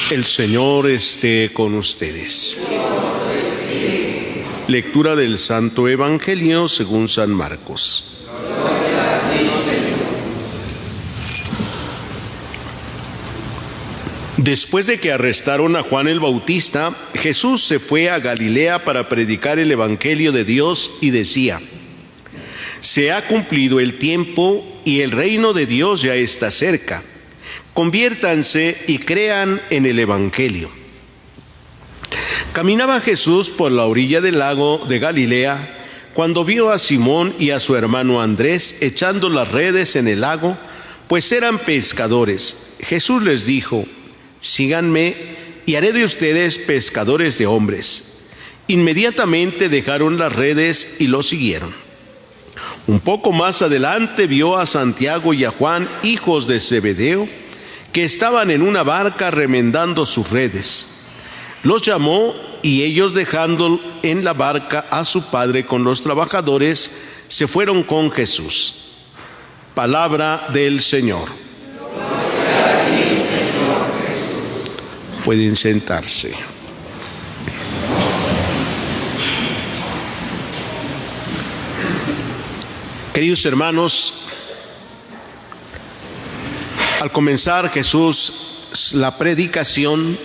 El Señor esté con ustedes. Lectura del Santo Evangelio según San Marcos. Después de que arrestaron a Juan el Bautista, Jesús se fue a Galilea para predicar el Evangelio de Dios y decía: se ha cumplido el tiempo y el reino de Dios ya está cerca. Conviértanse y crean en el Evangelio. Caminaba Jesús por la orilla del lago de Galilea cuando vio a Simón y a su hermano Andrés echando las redes en el lago, pues eran pescadores. Jesús les dijo: síganme y haré de ustedes pescadores de hombres. Inmediatamente dejaron las redes y lo siguieron. Un poco más adelante vio a Santiago y a Juan, hijos de Zebedeo, que estaban en una barca remendando sus redes. Los llamó y ellos, dejando en la barca a su padre con los trabajadores, se fueron con Jesús. Palabra del Señor. Pueden sentarse. Queridos hermanos, al comenzar Jesús la predicación,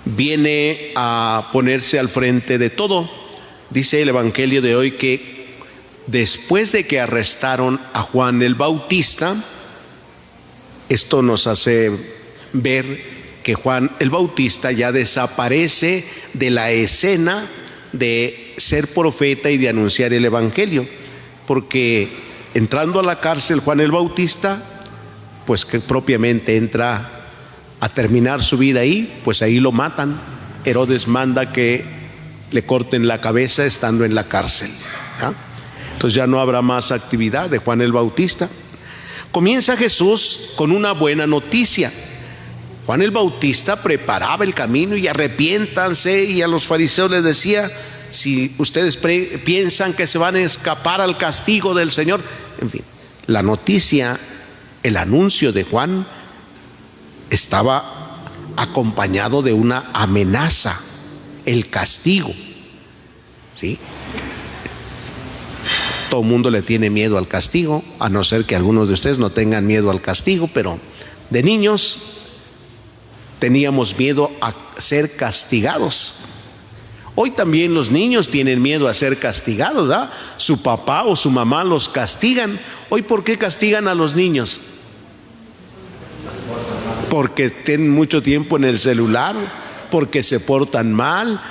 viene a ponerse al frente de todo. Dice el Evangelio de hoy que después de que arrestaron a Juan el Bautista, esto nos hace ver que Juan el Bautista ya desaparece de la escena de ser profeta y de anunciar el Evangelio, porque entrando a la cárcel Juan el Bautista, pues que propiamente entra a terminar su vida ahí, pues ahí lo matan. Herodes manda que le corten la cabeza estando en la cárcel, ¿ya? Entonces ya no habrá más actividad de Juan el Bautista. Comienza Jesús con una buena noticia. Juan el Bautista preparaba el camino y arrepiéntanse, y a los fariseos les decía: si ustedes piensan que se van a escapar al castigo del Señor. En fin, la noticia, el anuncio de Juan estaba acompañado de una amenaza, el castigo, ¿sí? Todo el mundo le tiene miedo al castigo, a no ser que algunos de ustedes no tengan miedo al castigo, pero de niños teníamos miedo a ser castigados. Hoy también los niños tienen miedo a ser castigados, ¿verdad? Su papá o su mamá los castigan. Hoy, ¿por qué castigan a los niños? Porque tienen mucho tiempo en el celular, porque se portan mal.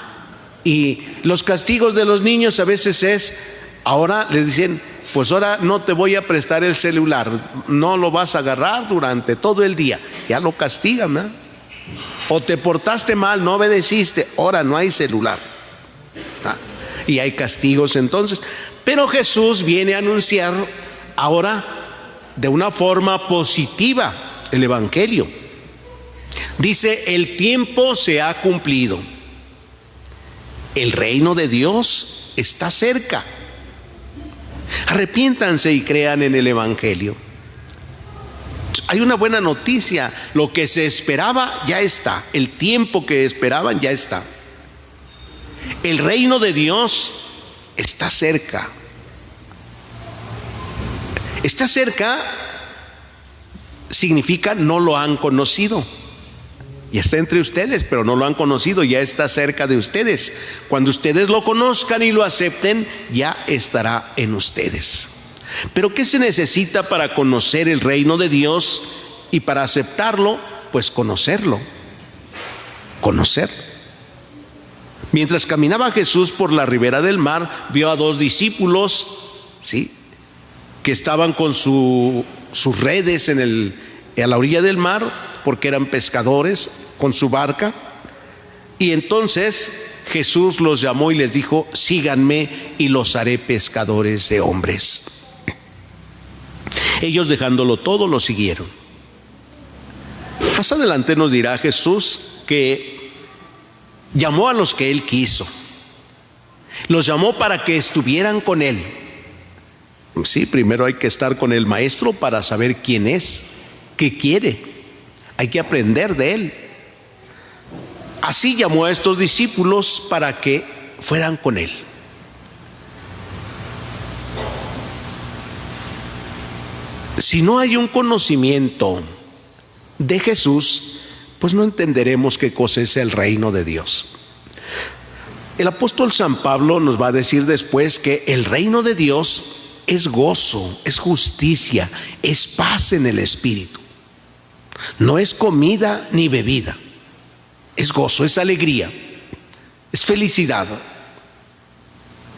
Y los castigos de los niños a veces es, ahora les dicen: pues ahora no te voy a prestar el celular, no lo vas a agarrar durante todo el día. Ya lo castigan, ¿verdad? O te portaste mal, no obedeciste, ahora no hay celular. Y hay castigos entonces. Pero Jesús viene a anunciar ahora de una forma positiva el Evangelio. Dice: el tiempo se ha cumplido, el reino de Dios está cerca. Arrepiéntanse y crean en el Evangelio. Hay una buena noticia: lo que se esperaba ya está, el tiempo que esperaban ya está. El reino de Dios está cerca. Está cerca significa no lo han conocido. Y está entre ustedes, pero no lo han conocido, ya está cerca de ustedes. Cuando ustedes lo conozcan y lo acepten, ya estará en ustedes. Pero ¿qué se necesita para conocer el reino de Dios y para aceptarlo? Pues conocerlo. Mientras caminaba Jesús por la ribera del mar, vio a dos discípulos, ¿sí?, que estaban con sus redes a la orilla del mar, porque eran pescadores, con su barca. Y entonces Jesús los llamó y les dijo: síganme y los haré pescadores de hombres. Ellos, dejándolo todo, lo siguieron. Más adelante nos dirá Jesús que llamó a los que Él quiso. Los llamó para que estuvieran con Él. Sí, primero hay que estar con el Maestro para saber quién es, qué quiere. Hay que aprender de Él. Así llamó a estos discípulos para que fueran con él. Si no hay un conocimiento de Jesús, pues no entenderemos qué cosa es el reino de Dios. El apóstol San Pablo nos va a decir después que el reino de Dios es gozo, es justicia, es paz en el espíritu. No es comida ni bebida, es gozo, es alegría, es felicidad.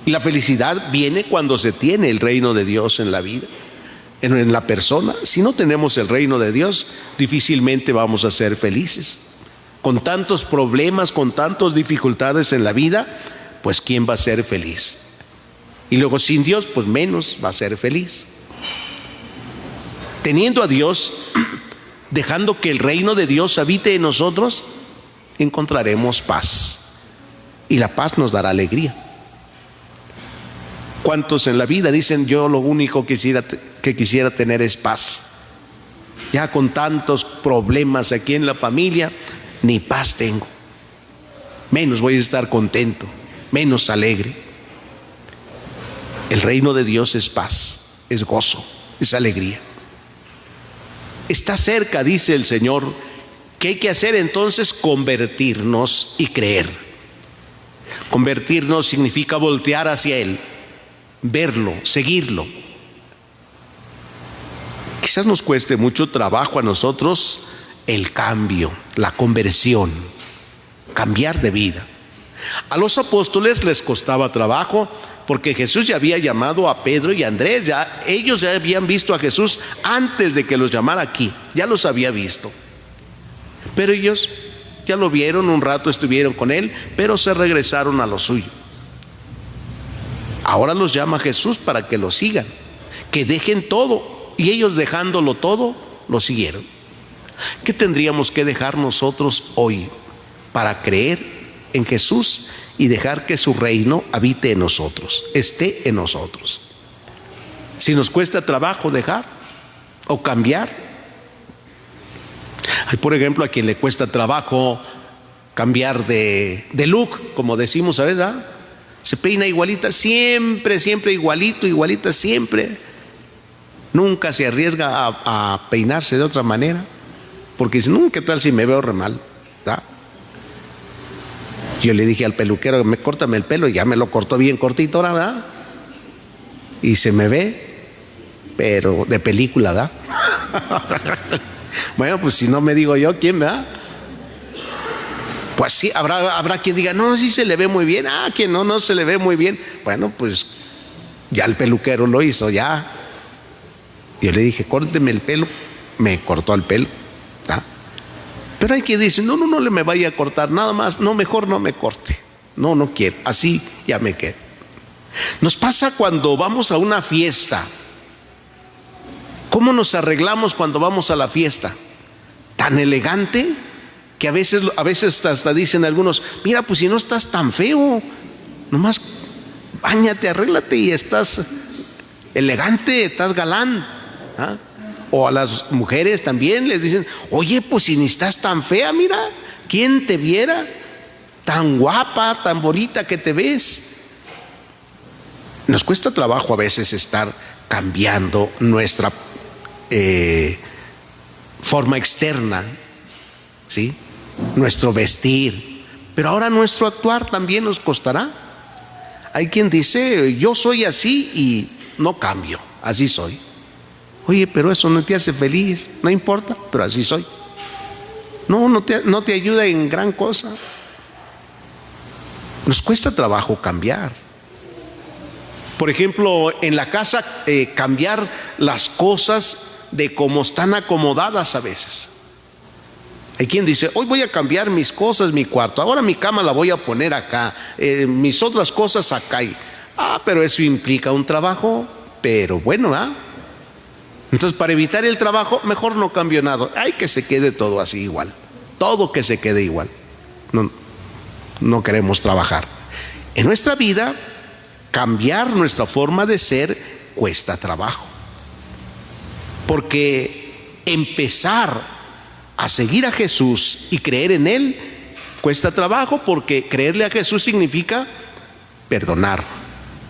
Y la felicidad viene cuando se tiene el reino de Dios en la vida, en la persona. Si no tenemos el reino de Dios, difícilmente vamos a ser felices. Con tantos problemas, con tantas dificultades en la vida, pues ¿quién va a ser feliz? Y luego sin Dios, pues menos va a ser feliz. Teniendo a Dios, dejando que el reino de Dios habite en nosotros, encontraremos paz. Y la paz nos dará alegría. ¿Cuántos en la vida dicen: yo lo único que quisiera tener es paz? Ya con tantos problemas aquí en la familia, ni paz tengo. Menos voy a estar contento, menos alegre. El reino de Dios es paz, es gozo, es alegría. Está cerca, dice el Señor. ¿Qué hay que hacer entonces? Convertirnos y creer. Convertirnos significa voltear hacia Él, verlo, seguirlo. Quizás nos cueste mucho trabajo a nosotros el cambio, la conversión, cambiar de vida. A los apóstoles les costaba trabajo porque Jesús ya había llamado a Pedro y a Andrés. Ellos ya habían visto a Jesús antes de que los llamara aquí, ya los había visto. Pero ellos ya lo vieron, un rato estuvieron con él, pero se regresaron a lo suyo. Ahora los llama Jesús para que lo sigan, que dejen todo, y ellos dejándolo todo, lo siguieron. ¿Qué tendríamos que dejar nosotros hoy para creer en Jesús y dejar que su reino habite en nosotros, esté en nosotros? Si nos cuesta trabajo dejar o cambiar. Hay, por ejemplo, a quien le cuesta trabajo cambiar de look, como decimos a veces, ¿verdad? Se peina igualita siempre, siempre igualita siempre. Nunca se arriesga a peinarse de otra manera, porque dice: no, ¿qué tal si me veo re mal? ¿Da? Yo le dije al peluquero: córtame el pelo, y ya me lo cortó bien cortito ahora, ¿verdad? Y se me ve, pero de película, ¿verdad? Bueno, pues si no me digo yo, ¿quién, verdad? Pues sí, habrá quien diga: no, sí se le ve muy bien. Quien no se le ve muy bien. Bueno, pues ya el peluquero lo hizo, ya. Yo le dije: córteme el pelo. Me cortó el pelo, ¿ah? Pero hay quien dice: no le me vaya a cortar nada más, no, mejor no me corte, no quiero, así ya me quedo. Nos pasa cuando vamos a una fiesta. ¿Cómo nos arreglamos cuando vamos a la fiesta? Tan elegante que a veces hasta dicen algunos: mira, pues si no estás tan feo, nomás báñate, arréglate y estás elegante, estás galán, ¿ah? O a las mujeres también les dicen: oye, pues si ni estás tan fea, mira, ¿quién te viera? Tan guapa, tan bonita que te ves. Nos cuesta trabajo a veces estar cambiando nuestra forma externa, ¿sí? Nuestro vestir, pero ahora nuestro actuar también nos costará. Hay quien dice: yo soy así y no cambio, así soy. Oye, pero eso no te hace feliz. No importa, pero así soy. No te ayuda en gran cosa. Nos cuesta trabajo cambiar. Por ejemplo, en la casa, cambiar las cosas de cómo están acomodadas a veces. Hay quien dice: hoy voy a cambiar mis cosas, mi cuarto, ahora mi cama la voy a poner acá, mis otras cosas acá. Pero eso implica un trabajo, pero bueno, entonces, para evitar el trabajo, mejor no cambio nada. Hay que se quede todo así igual, todo que se quede igual. No queremos trabajar. En nuestra vida, cambiar nuestra forma de ser cuesta trabajo, porque empezar a seguir a Jesús y creer en Él Cuesta trabajo porque creerle a Jesús significa perdonar,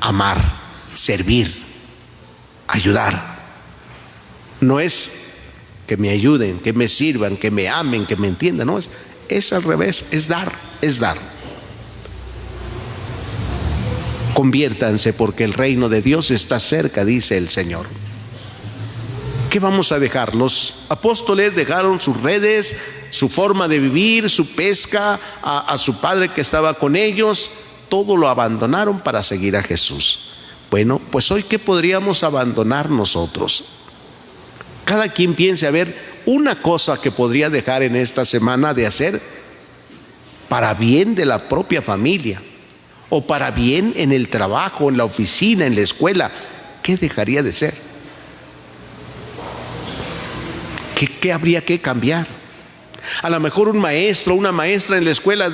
amar, servir, ayudar. No es que me ayuden, que me sirvan, que me amen, que me entiendan, no, es al revés, es dar, es dar. Conviértanse porque el reino de Dios está cerca, dice el Señor. ¿Qué vamos a dejar? Los apóstoles dejaron sus redes, su forma de vivir, su pesca, a su padre que estaba con ellos, todo lo abandonaron para seguir a Jesús. Bueno, pues hoy, ¿qué podríamos abandonar nosotros? Cada quien piense a ver una cosa que podría dejar en esta semana de hacer para bien de la propia familia, o para bien en el trabajo, en la oficina, en la escuela. ¿Qué dejaría de ser? ¿Qué habría que cambiar? A lo mejor un maestro, una maestra en la escuela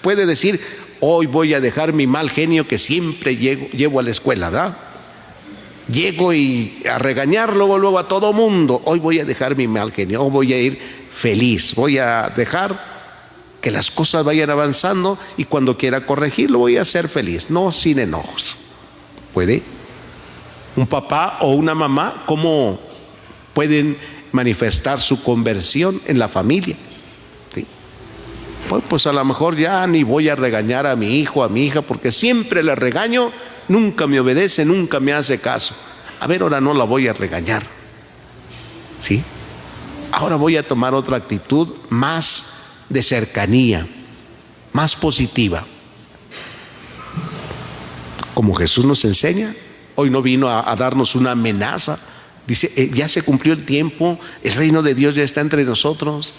puede decir: hoy voy a dejar mi mal genio que siempre llevo a la escuela, ¿verdad? Llego y a regañar luego a todo mundo. Hoy voy a dejar mi mal genio, hoy voy a ir feliz, voy a dejar que las cosas vayan avanzando y cuando quiera corregirlo voy a ser feliz, no sin enojos. ¿Puede? Un papá o una mamá, ¿cómo pueden manifestar su conversión en la familia? ¿Sí? Pues a lo mejor ya ni voy a regañar a mi hijo, a mi hija, porque siempre le regaño, nunca me obedece, nunca me hace caso. A ver, ahora no la voy a regañar. ¿Sí? Ahora voy a tomar otra actitud más de cercanía, más positiva. Como Jesús nos enseña, hoy no vino a darnos una amenaza. Dice: ya se cumplió el tiempo, el reino de Dios ya está entre nosotros.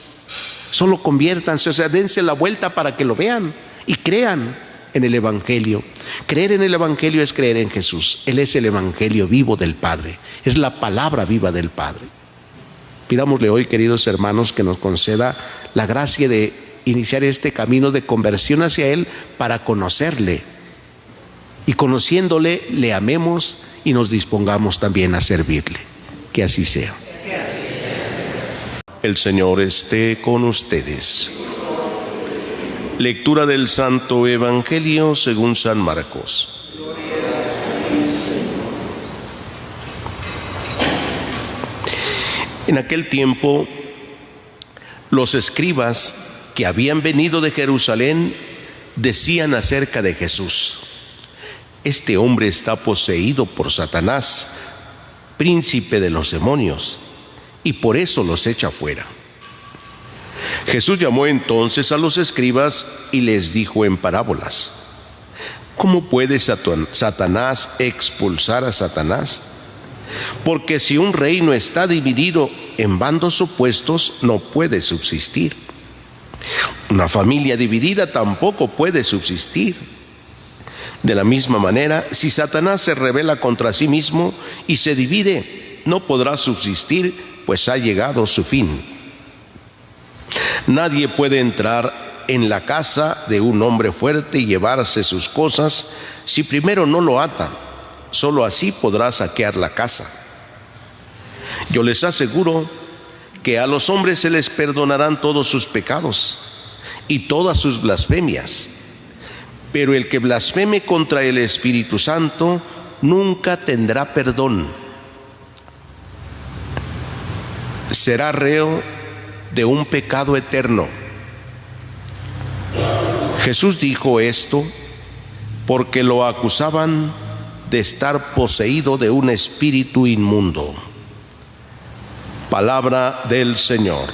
Solo conviértanse, o sea, dense la vuelta para que lo vean y crean en el Evangelio. Creer en el Evangelio es creer en Jesús. Él es el Evangelio vivo del Padre, es la palabra viva del Padre. Pidámosle hoy, queridos hermanos, que nos conceda la gracia de iniciar este camino de conversión hacia Él para conocerle, y conociéndole le amemos y nos dispongamos también a servirle. Que así sea. El Señor esté con ustedes. Lectura del Santo Evangelio según San Marcos. En aquel tiempo, los escribas que habían venido de Jerusalén decían acerca de Jesús: este hombre está poseído por Satanás, príncipe de los demonios, y por eso los echa fuera. Jesús llamó entonces a los escribas y les dijo en parábolas: ¿cómo puede Satanás expulsar a Satanás? Porque si un reino está dividido en bandos opuestos, no puede subsistir. Una familia dividida tampoco puede subsistir. De la misma manera, si Satanás se rebela contra sí mismo y se divide, no podrá subsistir, pues ha llegado su fin. Nadie puede entrar en la casa de un hombre fuerte y llevarse sus cosas si primero no lo ata. Solo así podrá saquear la casa. Yo les aseguro que a los hombres se les perdonarán todos sus pecados y todas sus blasfemias, pero el que blasfeme contra el Espíritu Santo nunca tendrá perdón. Será reo de un pecado eterno. Jesús dijo esto porque lo acusaban de estar poseído de un espíritu inmundo. Palabra del Señor.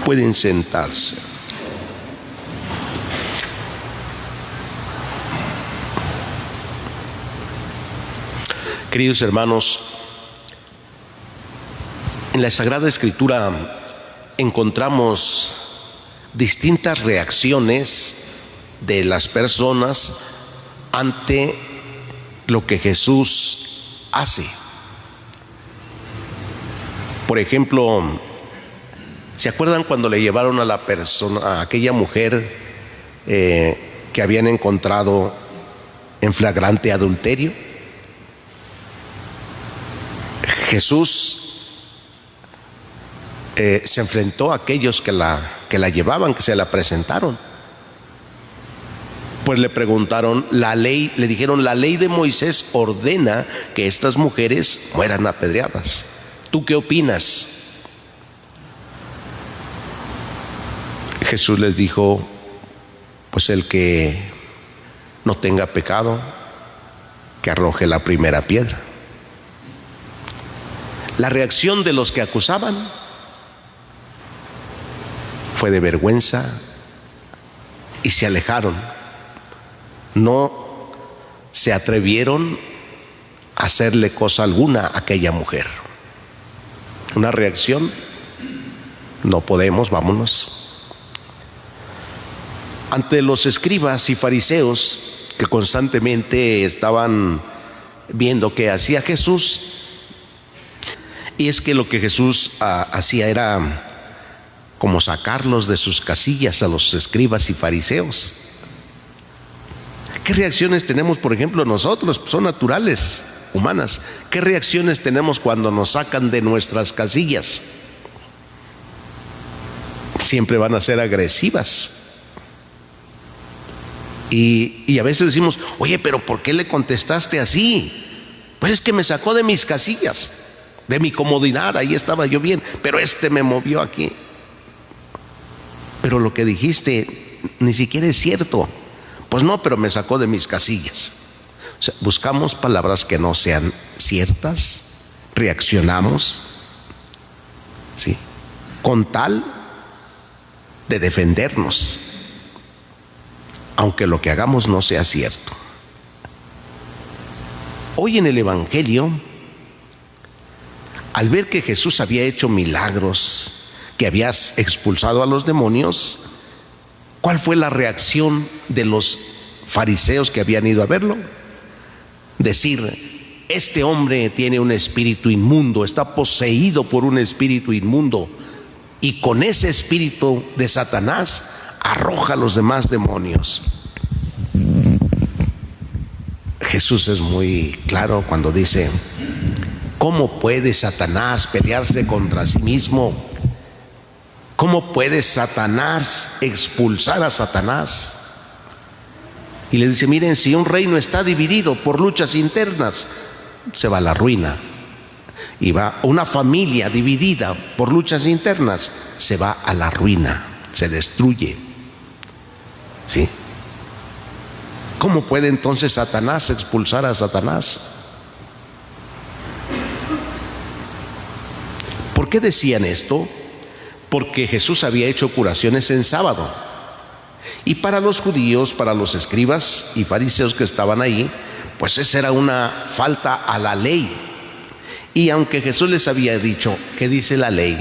Pueden sentarse. Queridos hermanos, en la Sagrada Escritura encontramos distintas reacciones de las personas ante lo que Jesús hace. Por ejemplo, ¿se acuerdan cuando le llevaron a la persona, a aquella mujer que habían encontrado en flagrante adulterio? Jesús se enfrentó a aquellos que la llevaban, que se la presentaron. Pues le preguntaron, le dijeron, la ley de Moisés ordena que estas mujeres mueran apedreadas. ¿Tú qué opinas? Jesús les dijo, pues el que no tenga pecado, que arroje la primera piedra. La reacción de los que acusaban fue de vergüenza y se alejaron. No se atrevieron a hacerle cosa alguna a aquella mujer. Una reacción, no podemos, vámonos. Ante los escribas y fariseos que constantemente estaban viendo qué hacía Jesús, y es que lo que Jesús hacía era como sacarlos de sus casillas a los escribas y fariseos. ¿Qué reacciones tenemos, por ejemplo, nosotros? Son naturales, humanas. ¿Qué reacciones tenemos cuando nos sacan de nuestras casillas? Siempre van a ser agresivas. Y a veces decimos, oye, pero ¿por qué le contestaste así? Pues es que me sacó de mis casillas, de mi comodidad, ahí estaba yo bien, pero me movió aquí. Pero lo que dijiste ni siquiera es cierto. Pues no, pero me sacó de mis casillas. O sea, buscamos palabras que no sean ciertas, reaccionamos, ¿sí?, con tal de defendernos, aunque lo que hagamos no sea cierto. Hoy en el Evangelio, al ver que Jesús había hecho milagros, que había expulsado a los demonios, ¿cuál fue la reacción de los fariseos que habían ido a verlo? Decir, este hombre tiene un espíritu inmundo, está poseído por un espíritu inmundo, y con ese espíritu de Satanás arroja a los demás demonios. Jesús es muy claro cuando dice, ¿cómo puede Satanás pelearse contra sí mismo? ¿Cómo puede Satanás expulsar a Satanás? Y le dice, miren, si un reino está dividido por luchas internas, se va a la ruina. Y va una familia dividida por luchas internas, se va a la ruina, se destruye. ¿Sí? ¿Cómo puede entonces Satanás expulsar a Satanás? ¿Por qué decían esto? Porque Jesús había hecho curaciones en sábado. Y para los judíos, para los escribas y fariseos que estaban ahí, pues esa era una falta a la ley. Y aunque Jesús les había dicho, ¿qué dice la ley?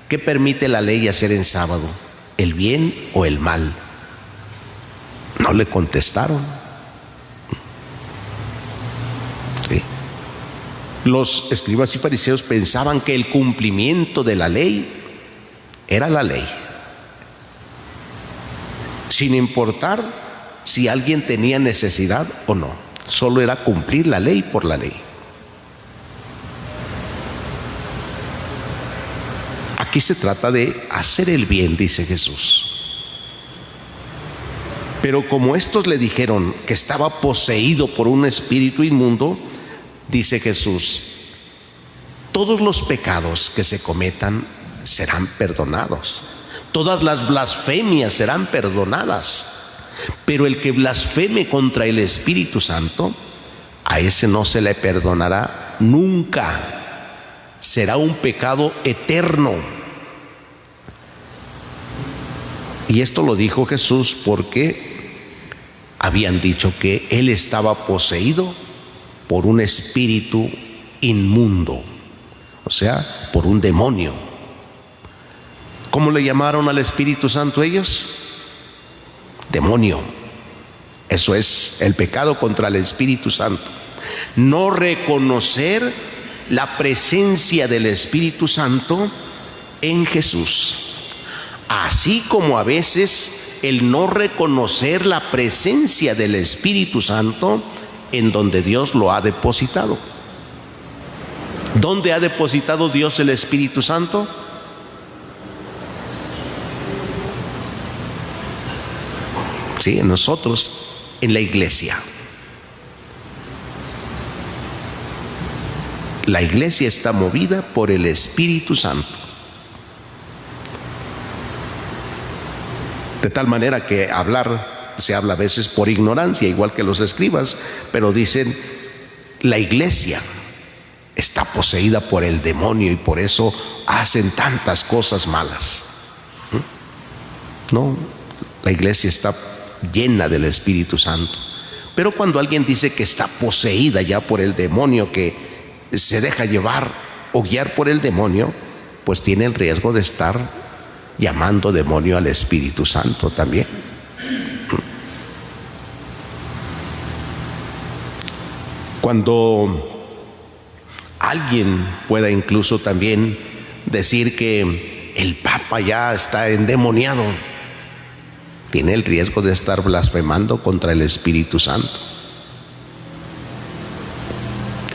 ¿Qué permite la ley hacer en sábado? ¿El bien o el mal? No le contestaron. ¿Sí? Los escribas y fariseos pensaban que el cumplimiento de la ley era la ley, sin importar si alguien tenía necesidad o no. Solo era cumplir la ley por la ley. Aquí se trata de hacer el bien, dice Jesús. Pero como estos le dijeron que estaba poseído por un espíritu inmundo, dice Jesús, todos los pecados que se cometan serán perdonados, todas las blasfemias serán perdonadas, pero el que blasfeme contra el Espíritu Santo, a ese no se le perdonará nunca, será un pecado eterno. Y esto lo dijo Jesús porque habían dicho que él estaba poseído por un espíritu inmundo, o sea, por un demonio. ¿Cómo le llamaron al Espíritu Santo ellos? Demonio. Eso es el pecado contra el Espíritu Santo. No reconocer la presencia del Espíritu Santo en Jesús. Así como a veces el no reconocer la presencia del Espíritu Santo en donde Dios lo ha depositado. ¿Dónde ha depositado Dios el Espíritu Santo? ¿sí? En nosotros, en la iglesia. La iglesia está movida por el Espíritu Santo. De tal manera que se habla a veces por ignorancia, igual que los escribas, pero dicen, la iglesia está poseída por el demonio y por eso hacen tantas cosas malas. No, la iglesia está llena del Espíritu Santo. Pero cuando alguien dice que está poseída ya por el demonio, que se deja llevar o guiar por el demonio, pues tiene el riesgo de estar llamando demonio al Espíritu Santo también. Cuando alguien pueda incluso también decir que el Papa ya está endemoniado, tiene el riesgo de estar blasfemando contra el Espíritu Santo.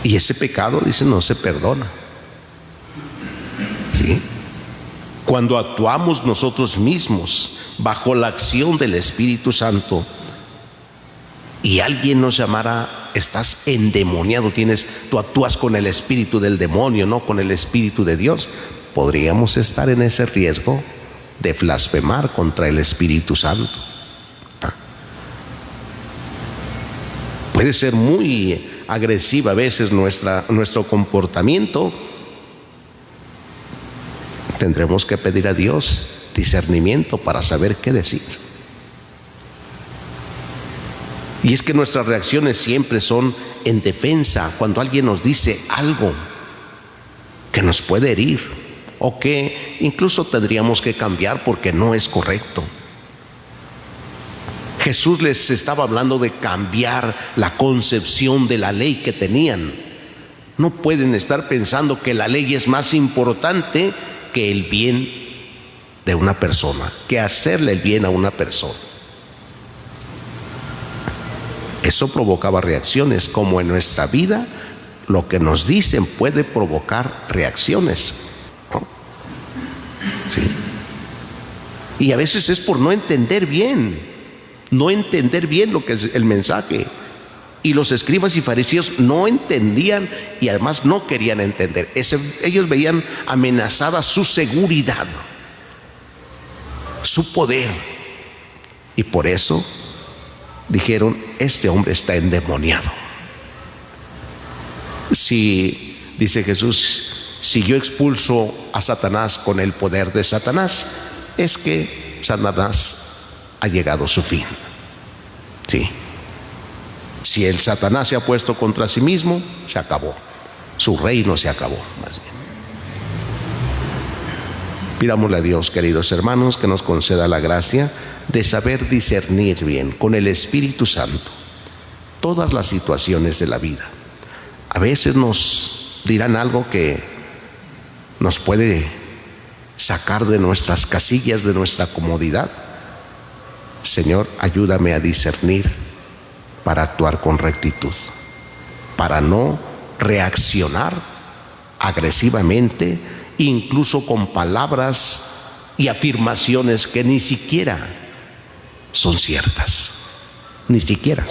Y ese pecado, dice, no se perdona. ¿Sí? Cuando actuamos nosotros mismos bajo la acción del Espíritu Santo y alguien nos llamara, estás endemoniado, tú actúas con el espíritu del demonio, no con el Espíritu de Dios, podríamos estar en ese riesgo de blasfemar contra el Espíritu Santo. Puede ser muy agresiva a veces nuestro comportamiento. Tendremos que pedir a Dios discernimiento para saber qué decir. Y es que nuestras reacciones siempre son en defensa cuando alguien nos dice algo que nos puede herir o que incluso tendríamos que cambiar porque no es correcto. Jesús les estaba hablando de cambiar la concepción de la ley que tenían. No pueden estar pensando que la ley es más importante que el bien de una persona, que hacerle el bien a una persona. Eso provocaba reacciones, como en nuestra vida lo que nos dicen puede provocar reacciones, ¿no? ¿Sí? Y a veces es por no entender bien lo que es el mensaje. Y los escribas y fariseos no entendían y además no querían entender. Ellos veían amenazada su seguridad, su poder, y por eso dijeron, este hombre está endemoniado. Si, dice Jesús, si yo expulso a Satanás con el poder de Satanás, es que Satanás ha llegado a su fin. Sí. Si el Satanás se ha puesto contra sí mismo, se acabó. Su reino se acabó, más bien. Pidámosle a Dios, queridos hermanos, que nos conceda la gracia de saber discernir bien con el Espíritu Santo todas las situaciones de la vida. A veces nos dirán algo que nos puede sacar de nuestras casillas, de nuestra comodidad. Señor, ayúdame a discernir para actuar con rectitud, para no reaccionar agresivamente, incluso con palabras y afirmaciones que ni siquiera son ciertas, ni siquiera.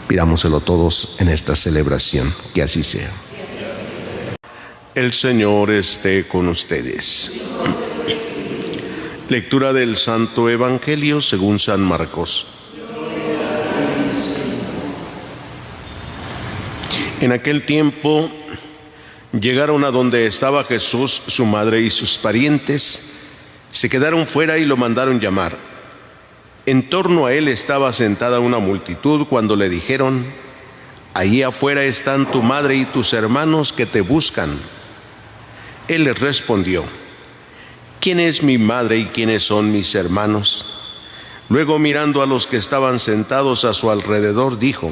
Pidámoselo todos en esta celebración, que así sea. El Señor esté con ustedes. Lectura del Santo Evangelio según San Marcos. En aquel tiempo llegaron a donde estaba Jesús, su madre y sus parientes. Se quedaron fuera y lo mandaron llamar. En torno a él estaba sentada una multitud cuando le dijeron: allí afuera están tu madre y tus hermanos que te buscan. Él les respondió: ¿quién es mi madre y quiénes son mis hermanos? Luego, mirando a los que estaban sentados a su alrededor, dijo: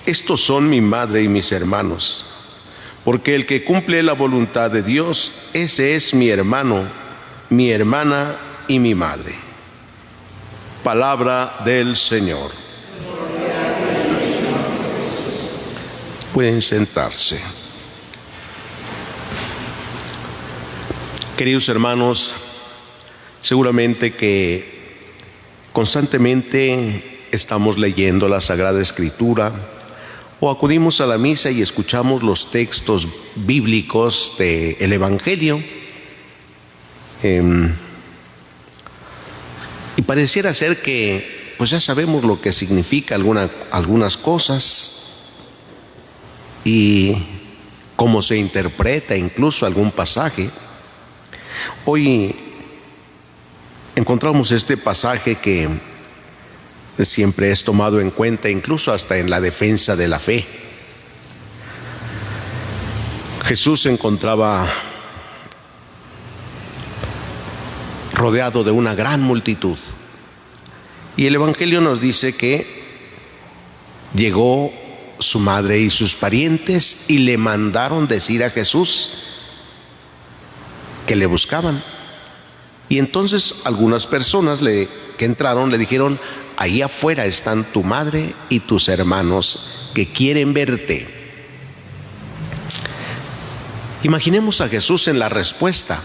estos son mi madre y mis hermanos, porque el que cumple la voluntad de Dios, ese es mi hermano, mi hermana y mi madre. Palabra del Señor. Pueden sentarse. Queridos hermanos, seguramente que Constantemente estamos leyendo la Sagrada Escritura o acudimos a la misa y escuchamos los textos bíblicos del Evangelio. Y pareciera ser que pues ya sabemos lo que significa algunas cosas y cómo se interpreta incluso algún pasaje. Hoy encontramos este pasaje que siempre es tomado en cuenta, incluso hasta en la defensa de la fe. Jesús se encontraba rodeado de una gran multitud y el Evangelio nos dice que llegó su madre y sus parientes y le mandaron decir a Jesús que le buscaban. Y entonces algunas personas que entraron le dijeron: ahí afuera están tu madre y tus hermanos que quieren verte. Imaginemos a Jesús en la respuesta: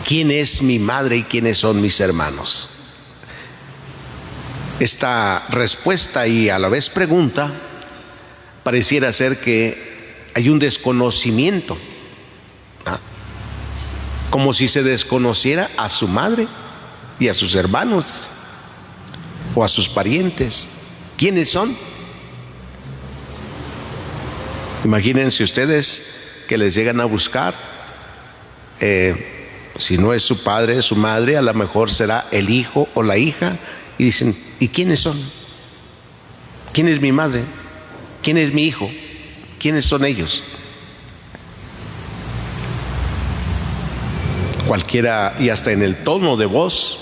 ¿quién es mi madre y quiénes son mis hermanos? Esta respuesta y a la vez pregunta pareciera ser que hay un desconocimiento, como si se desconociera a su madre y a sus hermanos o a sus parientes. ¿Quiénes son? Imagínense ustedes que les llegan a buscar, si no es su padre, su madre, a lo mejor será el hijo o la hija, y dicen: ¿y quiénes son? ¿Quién es mi madre? ¿Quién es mi hijo? ¿Quiénes son ellos? Cualquiera, y hasta en el tono de voz,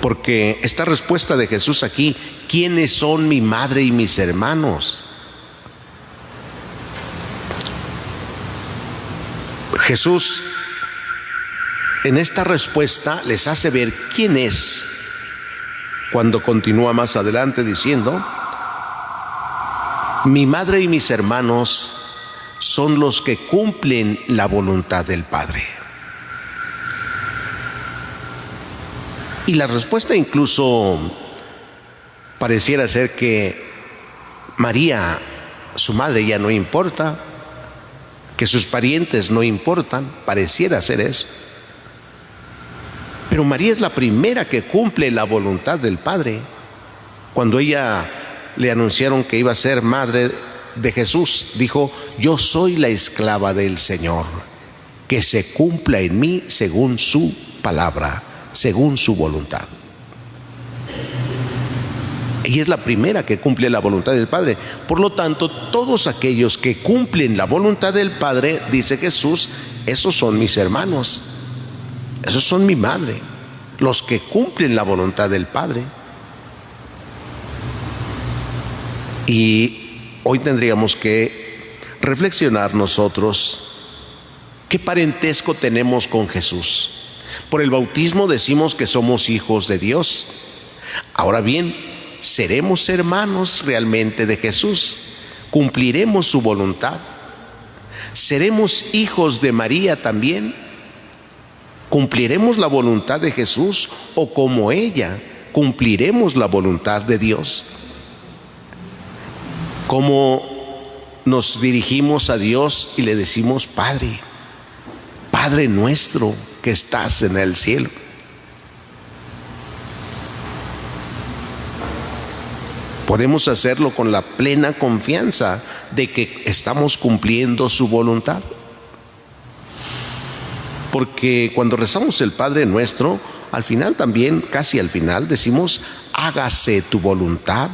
porque esta respuesta de Jesús aquí: ¿quiénes son mi madre y mis hermanos? Jesús en esta respuesta les hace ver quién es, cuando continúa más adelante diciendo: mi madre y mis hermanos son los que cumplen la voluntad del Padre. Y la respuesta incluso pareciera ser que María, su madre, ya no importa, que sus parientes no importan, pareciera ser eso. Pero María es la primera que cumple la voluntad del Padre. Cuando ella le anunciaron que iba a ser madre de Jesús, dijo: yo soy la esclava del Señor, que se cumpla en mí según su palabra, según su voluntad. Ella es la primera que cumple la voluntad del Padre. Por lo tanto, todos aquellos que cumplen la voluntad del Padre, dice Jesús, esos son mis hermanos, esos son mi madre, los que cumplen la voluntad del Padre. Y hoy tendríamos que reflexionar nosotros: ¿qué parentesco tenemos con Jesús? Por el bautismo decimos que somos hijos de Dios. Ahora bien, ¿seremos hermanos realmente de Jesús? ¿Cumpliremos su voluntad? ¿Seremos hijos de María también? ¿Cumpliremos la voluntad de Jesús o, como ella, cumpliremos la voluntad de Dios? ¿Cómo nos dirigimos a Dios y le decimos: Padre, Padre nuestro que estás en el cielo? Podemos hacerlo con la plena confianza de que estamos cumpliendo su voluntad. Porque cuando rezamos el Padre Nuestro, al final también, casi al final, decimos: hágase tu voluntad,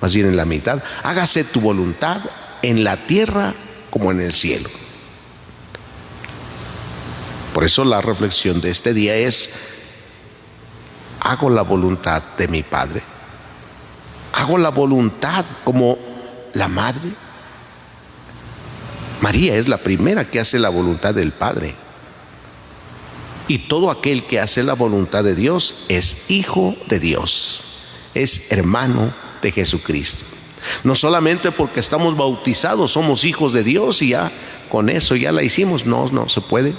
más bien en la mitad, hágase tu voluntad en la tierra como en el cielo. Por eso la reflexión de este día es: hago la voluntad de mi Padre, hago la voluntad como la madre. María es la primera que hace la voluntad del Padre. Y todo aquel que hace la voluntad de Dios es hijo de Dios, es hermano de Jesucristo. No solamente porque estamos bautizados somos hijos de Dios y ya con eso ya la hicimos. No se puede.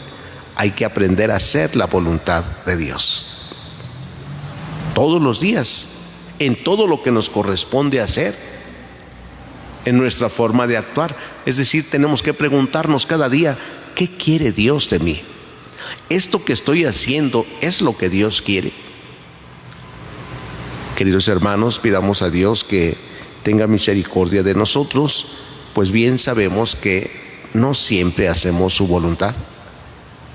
hay que aprender a hacer la voluntad de Dios. Todos los días, en todo lo que nos corresponde hacer, en nuestra forma de actuar. Es decir, tenemos que preguntarnos cada día, ¿qué quiere Dios de mí? ¿Esto que estoy haciendo es lo que Dios quiere? Queridos hermanos, pidamos a Dios que tenga misericordia de nosotros, pues bien sabemos que no siempre hacemos su voluntad.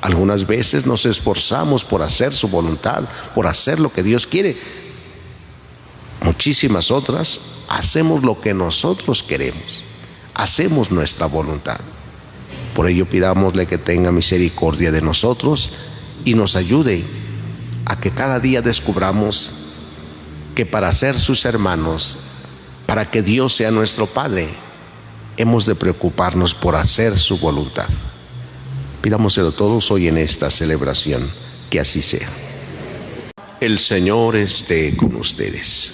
Algunas veces nos esforzamos por hacer su voluntad, por hacer lo que Dios quiere. Muchísimas otras hacemos lo que nosotros queremos, hacemos nuestra voluntad. Por ello pidámosle que tenga misericordia de nosotros y nos ayude a que cada día descubramos que para ser sus hermanos, para que Dios sea nuestro Padre, hemos de preocuparnos por hacer su voluntad. Pidámoselo todos hoy en esta celebración, que así sea. El Señor esté con ustedes.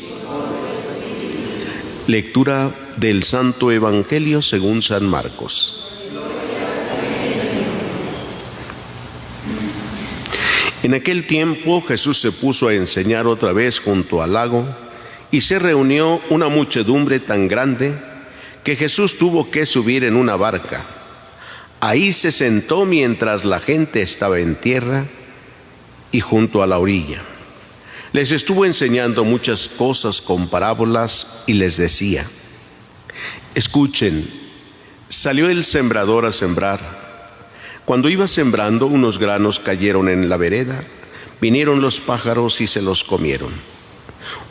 Lectura del Santo Evangelio según San Marcos. En aquel tiempo Jesús se puso a enseñar otra vez junto al lago, y se reunió una muchedumbre tan grande que Jesús tuvo que subir en una barca. Ahí se sentó mientras la gente estaba en tierra y junto a la orilla. Les estuvo enseñando muchas cosas con parábolas y les decía: escuchen, salió el sembrador a sembrar. Cuando iba sembrando, unos granos cayeron en la vereda, vinieron los pájaros y se los comieron.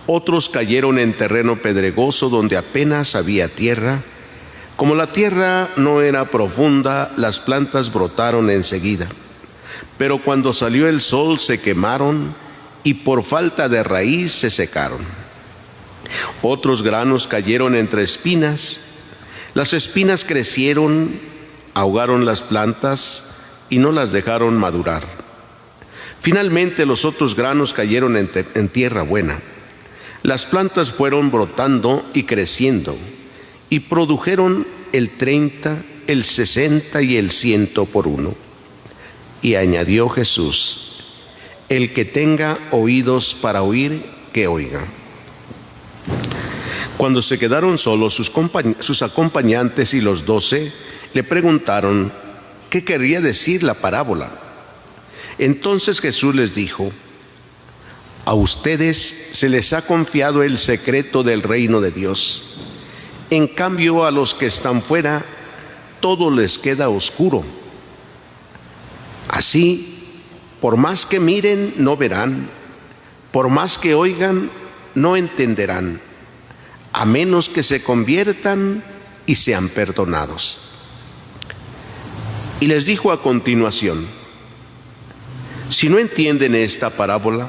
Otros cayeron en terreno pedregoso donde apenas había tierra. Como la tierra no era profunda, las plantas brotaron enseguida. Pero cuando salió el sol se quemaron y por falta de raíz se secaron. Otros granos cayeron entre espinas. Las espinas crecieron, ahogaron las plantas y no las dejaron madurar. Finalmente los otros granos cayeron en tierra buena. Las plantas fueron brotando y creciendo y produjeron el 30, el 60 y el 100 por uno. Y añadió Jesús: el que tenga oídos para oír, que oiga. Cuando se quedaron solos sus acompañantes y los 12 le preguntaron qué quería decir la parábola. Entonces Jesús les dijo: a ustedes se les ha confiado el secreto del reino de Dios. En cambio, a los que están fuera, todo les queda oscuro. Así, por más que miren, no verán; por más que oigan, no entenderán, a menos que se conviertan y sean perdonados. Y les dijo a continuación: si no entienden esta parábola,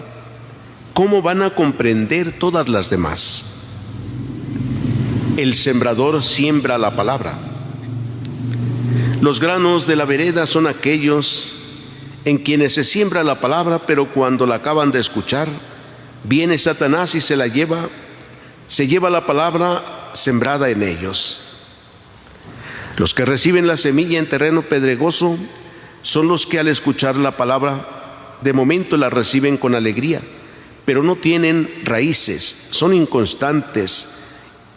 ¿cómo van a comprender todas las demás? El sembrador siembra la palabra. Los granos de la vereda son aquellos en quienes se siembra la palabra, pero cuando la acaban de escuchar, viene Satanás y se lleva la palabra sembrada en ellos. Los que reciben la semilla en terreno pedregoso son los que al escuchar la palabra, de momento la reciben con alegría, pero no tienen raíces, son inconstantes,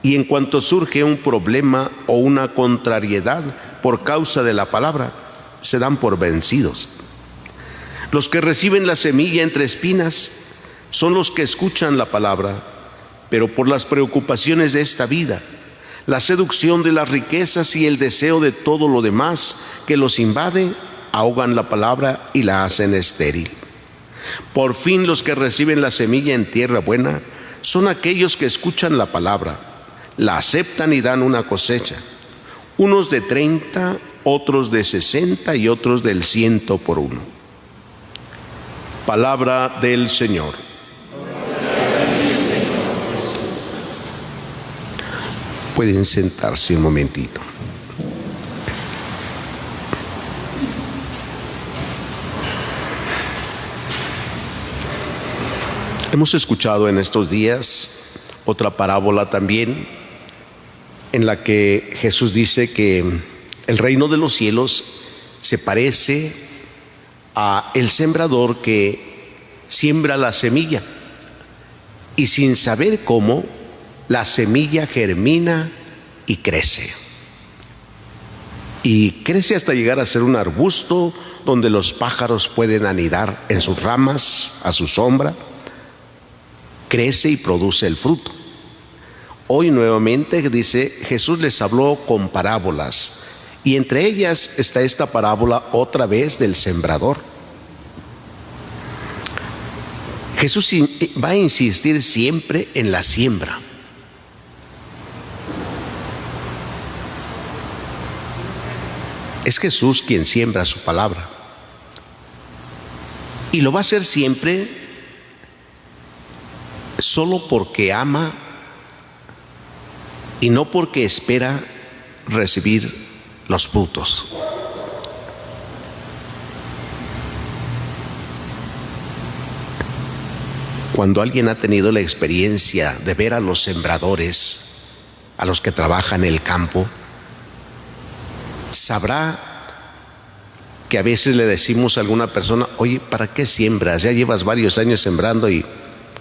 y en cuanto surge un problema o una contrariedad por causa de la palabra, se dan por vencidos. Los que reciben la semilla entre espinas son los que escuchan la palabra, pero por las preocupaciones de esta vida, la seducción de las riquezas y el deseo de todo lo demás que los invade, ahogan la palabra y la hacen estéril. Por fin, los que reciben la semilla en tierra buena son aquellos que escuchan la palabra, la aceptan y dan una cosecha, unos de 30, otros de 60 y otros del 100 por uno. Palabra del Señor. Pueden sentarse un momentito. Hemos escuchado en estos días otra parábola también, en la que Jesús dice que el reino de los cielos se parece a el sembrador que siembra la semilla y sin saber cómo, la semilla germina y crece. Y crece hasta llegar a ser un arbusto donde los pájaros pueden anidar en sus ramas, a su sombra. Crece y produce el fruto. Hoy nuevamente dice, Jesús les habló con parábolas, y entre ellas está esta parábola otra vez del sembrador. Jesús va a insistir siempre en la siembra. Es Jesús quien siembra su palabra. Y lo va a hacer siempre solo porque ama y no porque espera recibir los frutos. Cuando alguien ha tenido la experiencia de ver a los sembradores, a los que trabajan en el campo, sabrá que a veces le decimos a alguna persona, oye, ¿para qué siembras? Ya llevas varios años sembrando y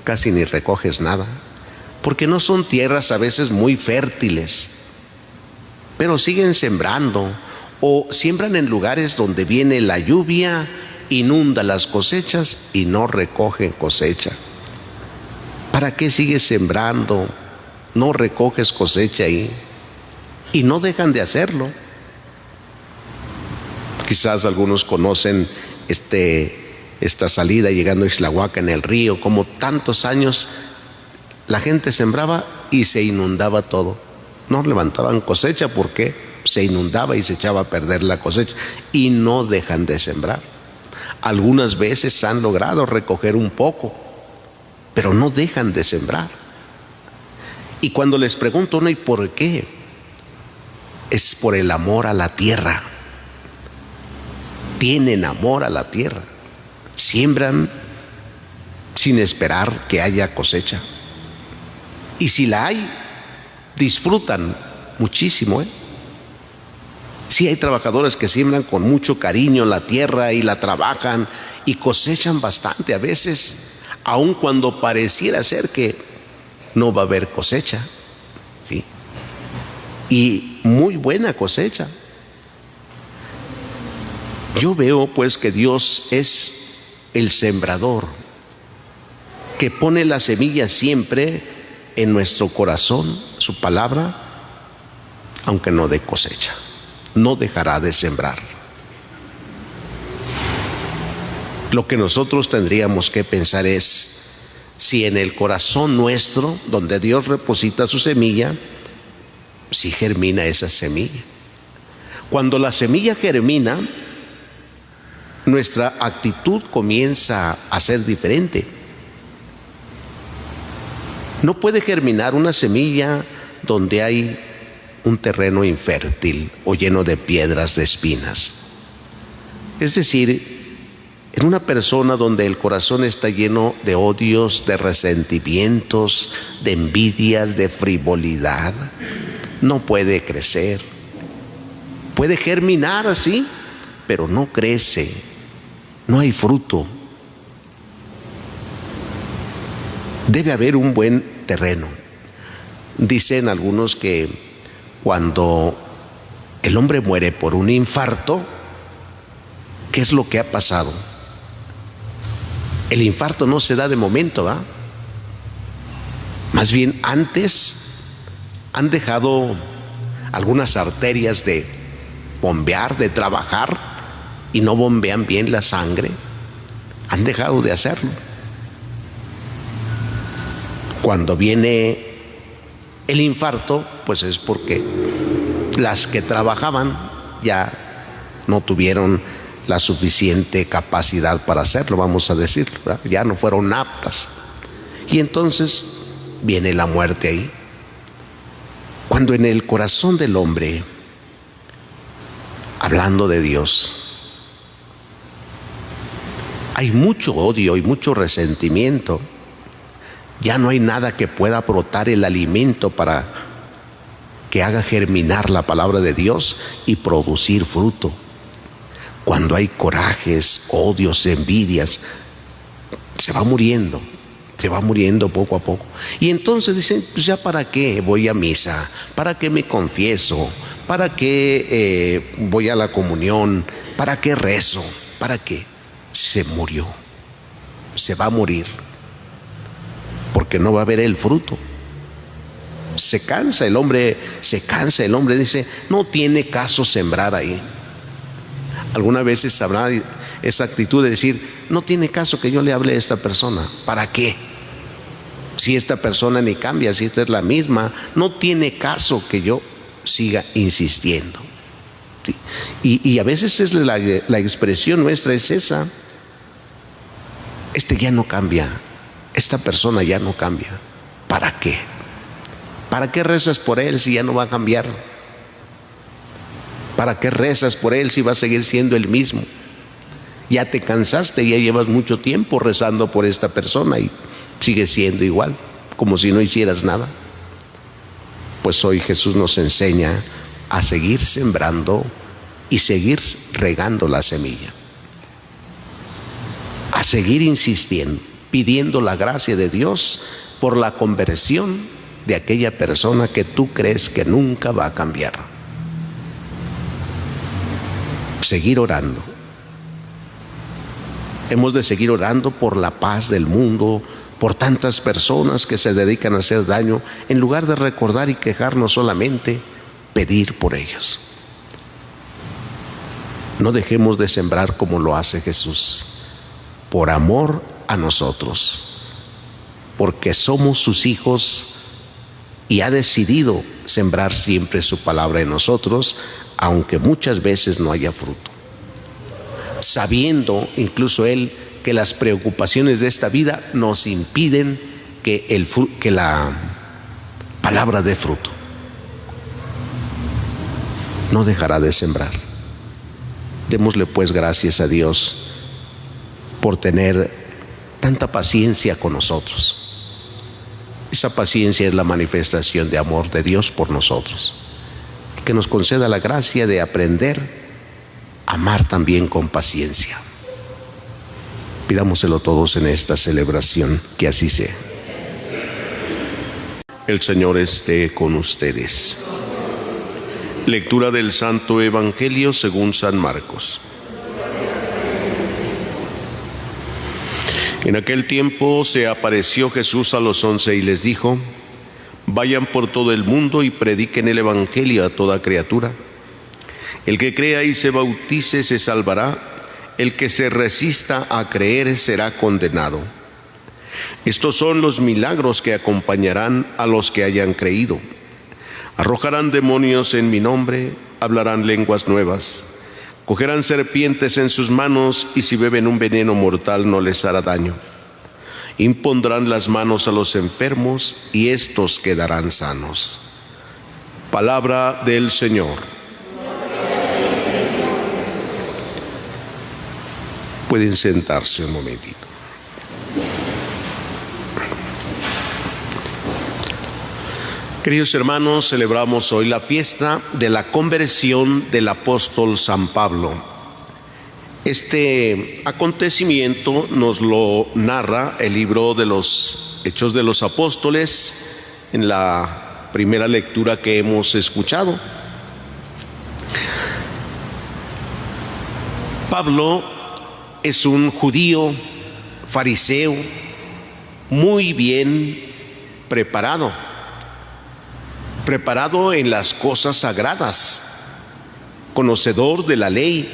casi ni recoges nada. Porque no son tierras a veces muy fértiles, pero siguen sembrando, o siembran en lugares donde viene la lluvia, inunda las cosechas y no recogen cosecha. ¿Para qué sigues sembrando? No recoges cosecha ahí. Y no dejan de hacerlo. Quizás algunos conocen esta salida llegando a Ixtlahuaca en el río, como tantos años la gente sembraba y se inundaba todo. No levantaban cosecha porque se inundaba y se echaba a perder la cosecha, y no dejan de sembrar. Algunas veces han logrado recoger un poco, pero no dejan de sembrar. Y cuando les pregunto, ¿no? ¿Y por qué? Es por el amor a la tierra. Tienen amor a la tierra. Siembran sin esperar que haya cosecha. Y si la hay, disfrutan muchísimo, Sí hay trabajadores que siembran con mucho cariño la tierra y la trabajan y cosechan bastante a veces, aun cuando pareciera ser que no va a haber cosecha, ¿sí? Y muy buena cosecha. Yo veo pues que Dios es el sembrador, que pone la semilla siempre en nuestro corazón, su palabra, aunque no dé cosecha, no dejará de sembrar. Lo que nosotros tendríamos que pensar es si en el corazón nuestro, donde Dios deposita su semilla, si germina esa semilla. Cuando la semilla germina, nuestra actitud comienza a ser diferente. No puede germinar una semilla donde hay un terreno infértil o lleno de piedras, de espinas. Es decir, en una persona donde el corazón está lleno de odios, de resentimientos, de envidias, de frivolidad, no puede crecer. Puede germinar así, pero no crece, no hay fruto. Debe haber un buen terreno. Dicen algunos que cuando el hombre muere por un infarto, ¿qué es lo que ha pasado? El infarto no se da de momento, ¿verdad? Más bien antes han dejado algunas arterias de bombear, de trabajar, y no bombean bien la sangre. Han dejado de hacerlo. Cuando viene el infarto, pues es porque las que trabajaban ya no tuvieron la suficiente capacidad para hacerlo, vamos a decirlo, ¿verdad? Ya no fueron aptas. Y entonces viene la muerte ahí. Cuando en el corazón del hombre, hablando de Dios, hay mucho odio y mucho resentimiento, ya no hay nada que pueda brotar el alimento para que haga germinar la palabra de Dios y producir fruto. cuando hay corajes, odios, envidias, se va muriendo poco a poco. Y entonces dicen, pues ya para qué voy a misa, para qué me confieso, para qué voy a la comunión, para qué rezo, para qué. Se murió, se va a morir, porque no va a haber el fruto. Se cansa el hombre, dice, no tiene caso sembrar ahí. Algunas veces habrá esa actitud de decir, no tiene caso que yo le hable a esta persona, ¿para qué? Si esta persona ni cambia, si esta es la misma, no tiene caso que yo siga insistiendo. ¿Sí? Y a veces es la expresión nuestra es esa. Este ya no cambia, esta persona ya no cambia, ¿para qué? ¿Para qué rezas por él si ya no va a cambiar? ¿Para qué rezas por él si va a seguir siendo el mismo? Ya te cansaste, ya llevas mucho tiempo rezando por esta persona y sigue siendo igual, como si no hicieras nada. Pues hoy Jesús nos enseña a seguir sembrando y seguir regando la semilla, a seguir insistiendo, pidiendo la gracia de Dios por la conversión de aquella persona que tú crees que nunca va a cambiar. Seguir orando. Hemos de seguir orando por la paz del mundo, por tantas personas que se dedican a hacer daño, en lugar de recordar y quejarnos solamente, pedir por ellos. No dejemos de sembrar como lo hace Jesús, por amor a nosotros, porque somos sus hijos y ha decidido sembrar siempre su palabra en nosotros, aunque muchas veces no haya fruto. Sabiendo incluso Él que las preocupaciones de esta vida nos impiden que la palabra dé fruto. No dejará de sembrar. Démosle pues gracias a Dios por tener tanta paciencia con nosotros. Esa paciencia es la manifestación de amor de Dios por nosotros. Que nos conceda la gracia de aprender a amar también con paciencia. Pidámoselo todos en esta celebración, que así sea. El Señor esté con ustedes. Lectura del Santo Evangelio según San Marcos. En aquel tiempo se apareció Jesús a los 11 y les dijo: vayan por todo el mundo y prediquen el Evangelio a toda criatura. El que crea y se bautice se salvará, el que se resista a creer será condenado. Estos son los milagros que acompañarán a los que hayan creído. Arrojarán demonios en mi nombre, hablarán lenguas nuevas. Cogerán serpientes en sus manos y si beben un veneno mortal no les hará daño. Impondrán las manos a los enfermos y estos quedarán sanos. Palabra del Señor. Pueden sentarse un momentito. Queridos hermanos, celebramos hoy la fiesta de la conversión del apóstol San Pablo. Este acontecimiento nos lo narra el libro de los Hechos de los Apóstoles en la primera lectura que hemos escuchado. Pablo es un judío fariseo muy bien preparado en las cosas sagradas, conocedor de la ley,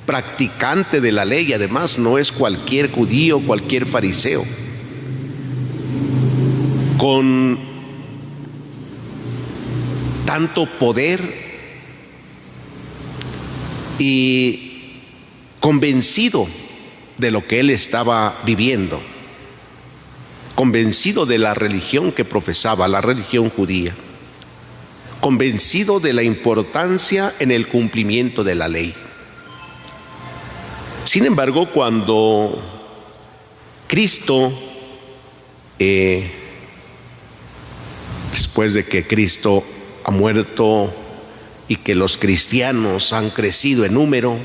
practicante de la ley. Además, no es cualquier judío, cualquier fariseo, con tanto poder y convencido de lo que él estaba viviendo, convencido de la religión que profesaba, la religión judía, convencido de la importancia en el cumplimiento de la ley. Sin embargo, cuando Cristo, después de que Cristo ha muerto y que los cristianos han crecido en número,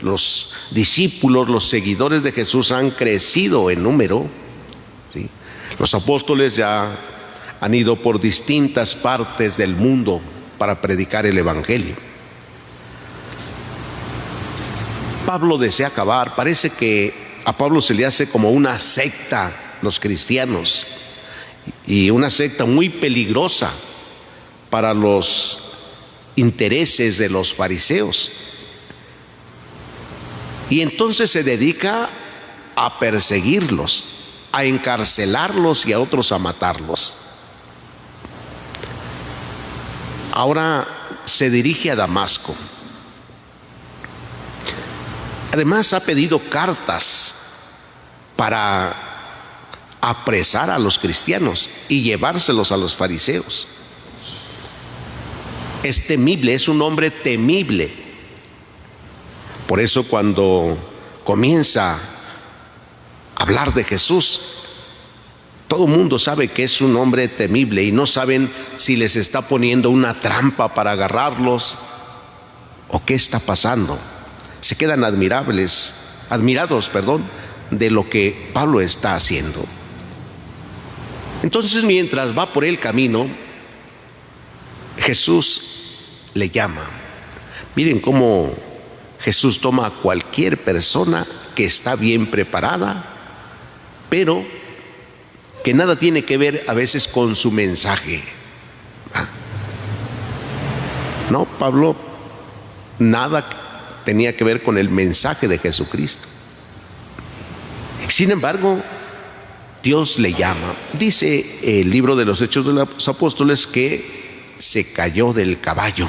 los discípulos, los seguidores de Jesús han crecido en número, ¿sí? Los apóstoles ya han ido por distintas partes del mundo para predicar el Evangelio. Pablo desea acabar. Parece que a Pablo se le hace como una secta los cristianos, y una secta muy peligrosa para los intereses de los fariseos. Y entonces se dedica a perseguirlos, a encarcelarlos y a otros a matarlos. Ahora se dirige a Damasco. Además ha pedido cartas para apresar a los cristianos y llevárselos a los fariseos. Es temible, es un hombre temible. Por eso cuando comienza a hablar de Jesús, todo el mundo sabe que es un hombre temible y no saben si les está poniendo una trampa para agarrarlos o qué está pasando. Se quedan admirados, de lo que Pablo está haciendo. Entonces, mientras va por el camino, Jesús le llama. Miren cómo Jesús toma a cualquier persona que está bien preparada, pero que nada tiene que ver a veces con su mensaje. No, Pablo nada tenía que ver con el mensaje de Jesucristo. Sin embargo, Dios le llama. Dice el libro de los Hechos de los Apóstoles que se cayó del caballo.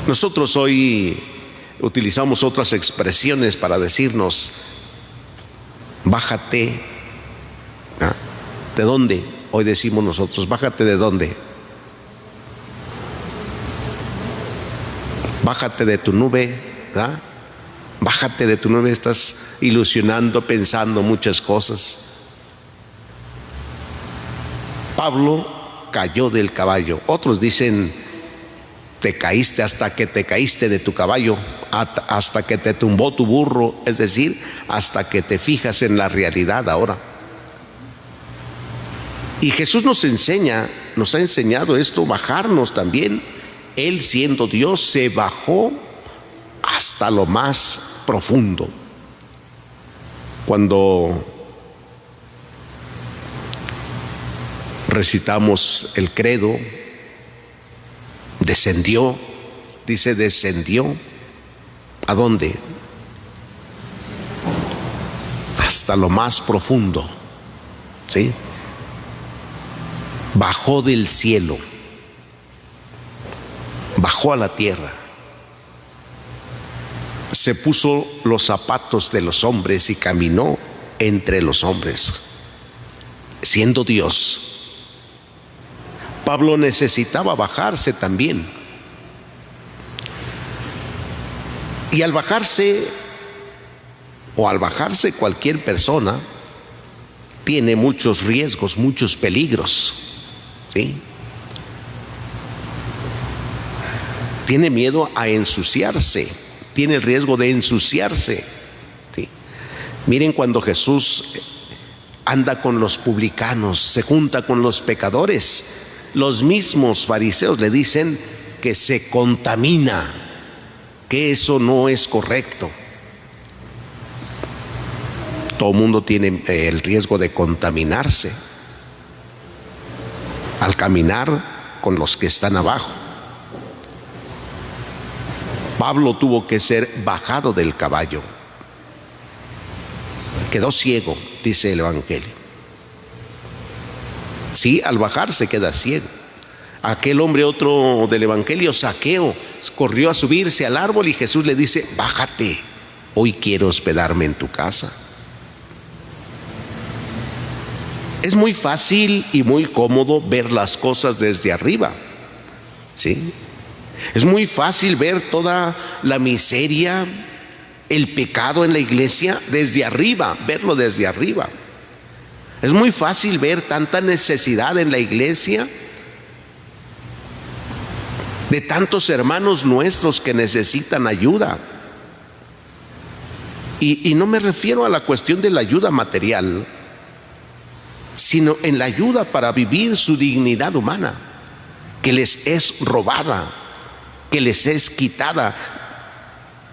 Nosotros hoy utilizamos otras expresiones para decirnos: bájate. ¿De dónde? Hoy decimos nosotros: bájate de dónde. Bájate de tu nube, ¿verdad? Bájate de tu nube. Estás ilusionando, pensando muchas cosas. Pablo cayó del caballo. Otros dicen: te caíste hasta que te caíste de tu caballo, hasta que te tumbó tu burro, es decir, hasta que te fijas en la realidad ahora. Y Jesús nos ha enseñado esto, bajarnos también. Él, siendo Dios, se bajó hasta lo más profundo. Cuando recitamos el credo, descendió, dice descendió. ¿A dónde? Hasta lo más profundo, ¿sí? Bajó del cielo, bajó a la tierra, se puso los zapatos de los hombres y caminó entre los hombres, siendo Dios. Pablo necesitaba bajarse también. Y al bajarse cualquier persona tiene muchos riesgos, muchos peligros, ¿sí? Tiene miedo a ensuciarse, tiene el riesgo de ensuciarse, ¿sí? Miren, cuando Jesús anda con los publicanos, se junta con los pecadores, los mismos fariseos le dicen que se contamina, que eso no es correcto. Todo el mundo tiene el riesgo de contaminarse al caminar con los que están abajo. Pablo tuvo que ser bajado del caballo. Quedó ciego, dice el Evangelio. Sí, al bajar se queda ciego. Aquel hombre, otro del Evangelio, Zaqueo, corrió a subirse al árbol y Jesús le dice: bájate, hoy quiero hospedarme en tu casa. Es muy fácil y muy cómodo ver las cosas desde arriba, ¿sí? Es muy fácil ver toda la miseria, el pecado en la iglesia desde arriba, verlo desde arriba. Es muy fácil ver tanta necesidad en la iglesia de tantos hermanos nuestros que necesitan ayuda. Y no me refiero a la cuestión de la ayuda material, sino en la ayuda para vivir su dignidad humana, que les es robada, que les es quitada,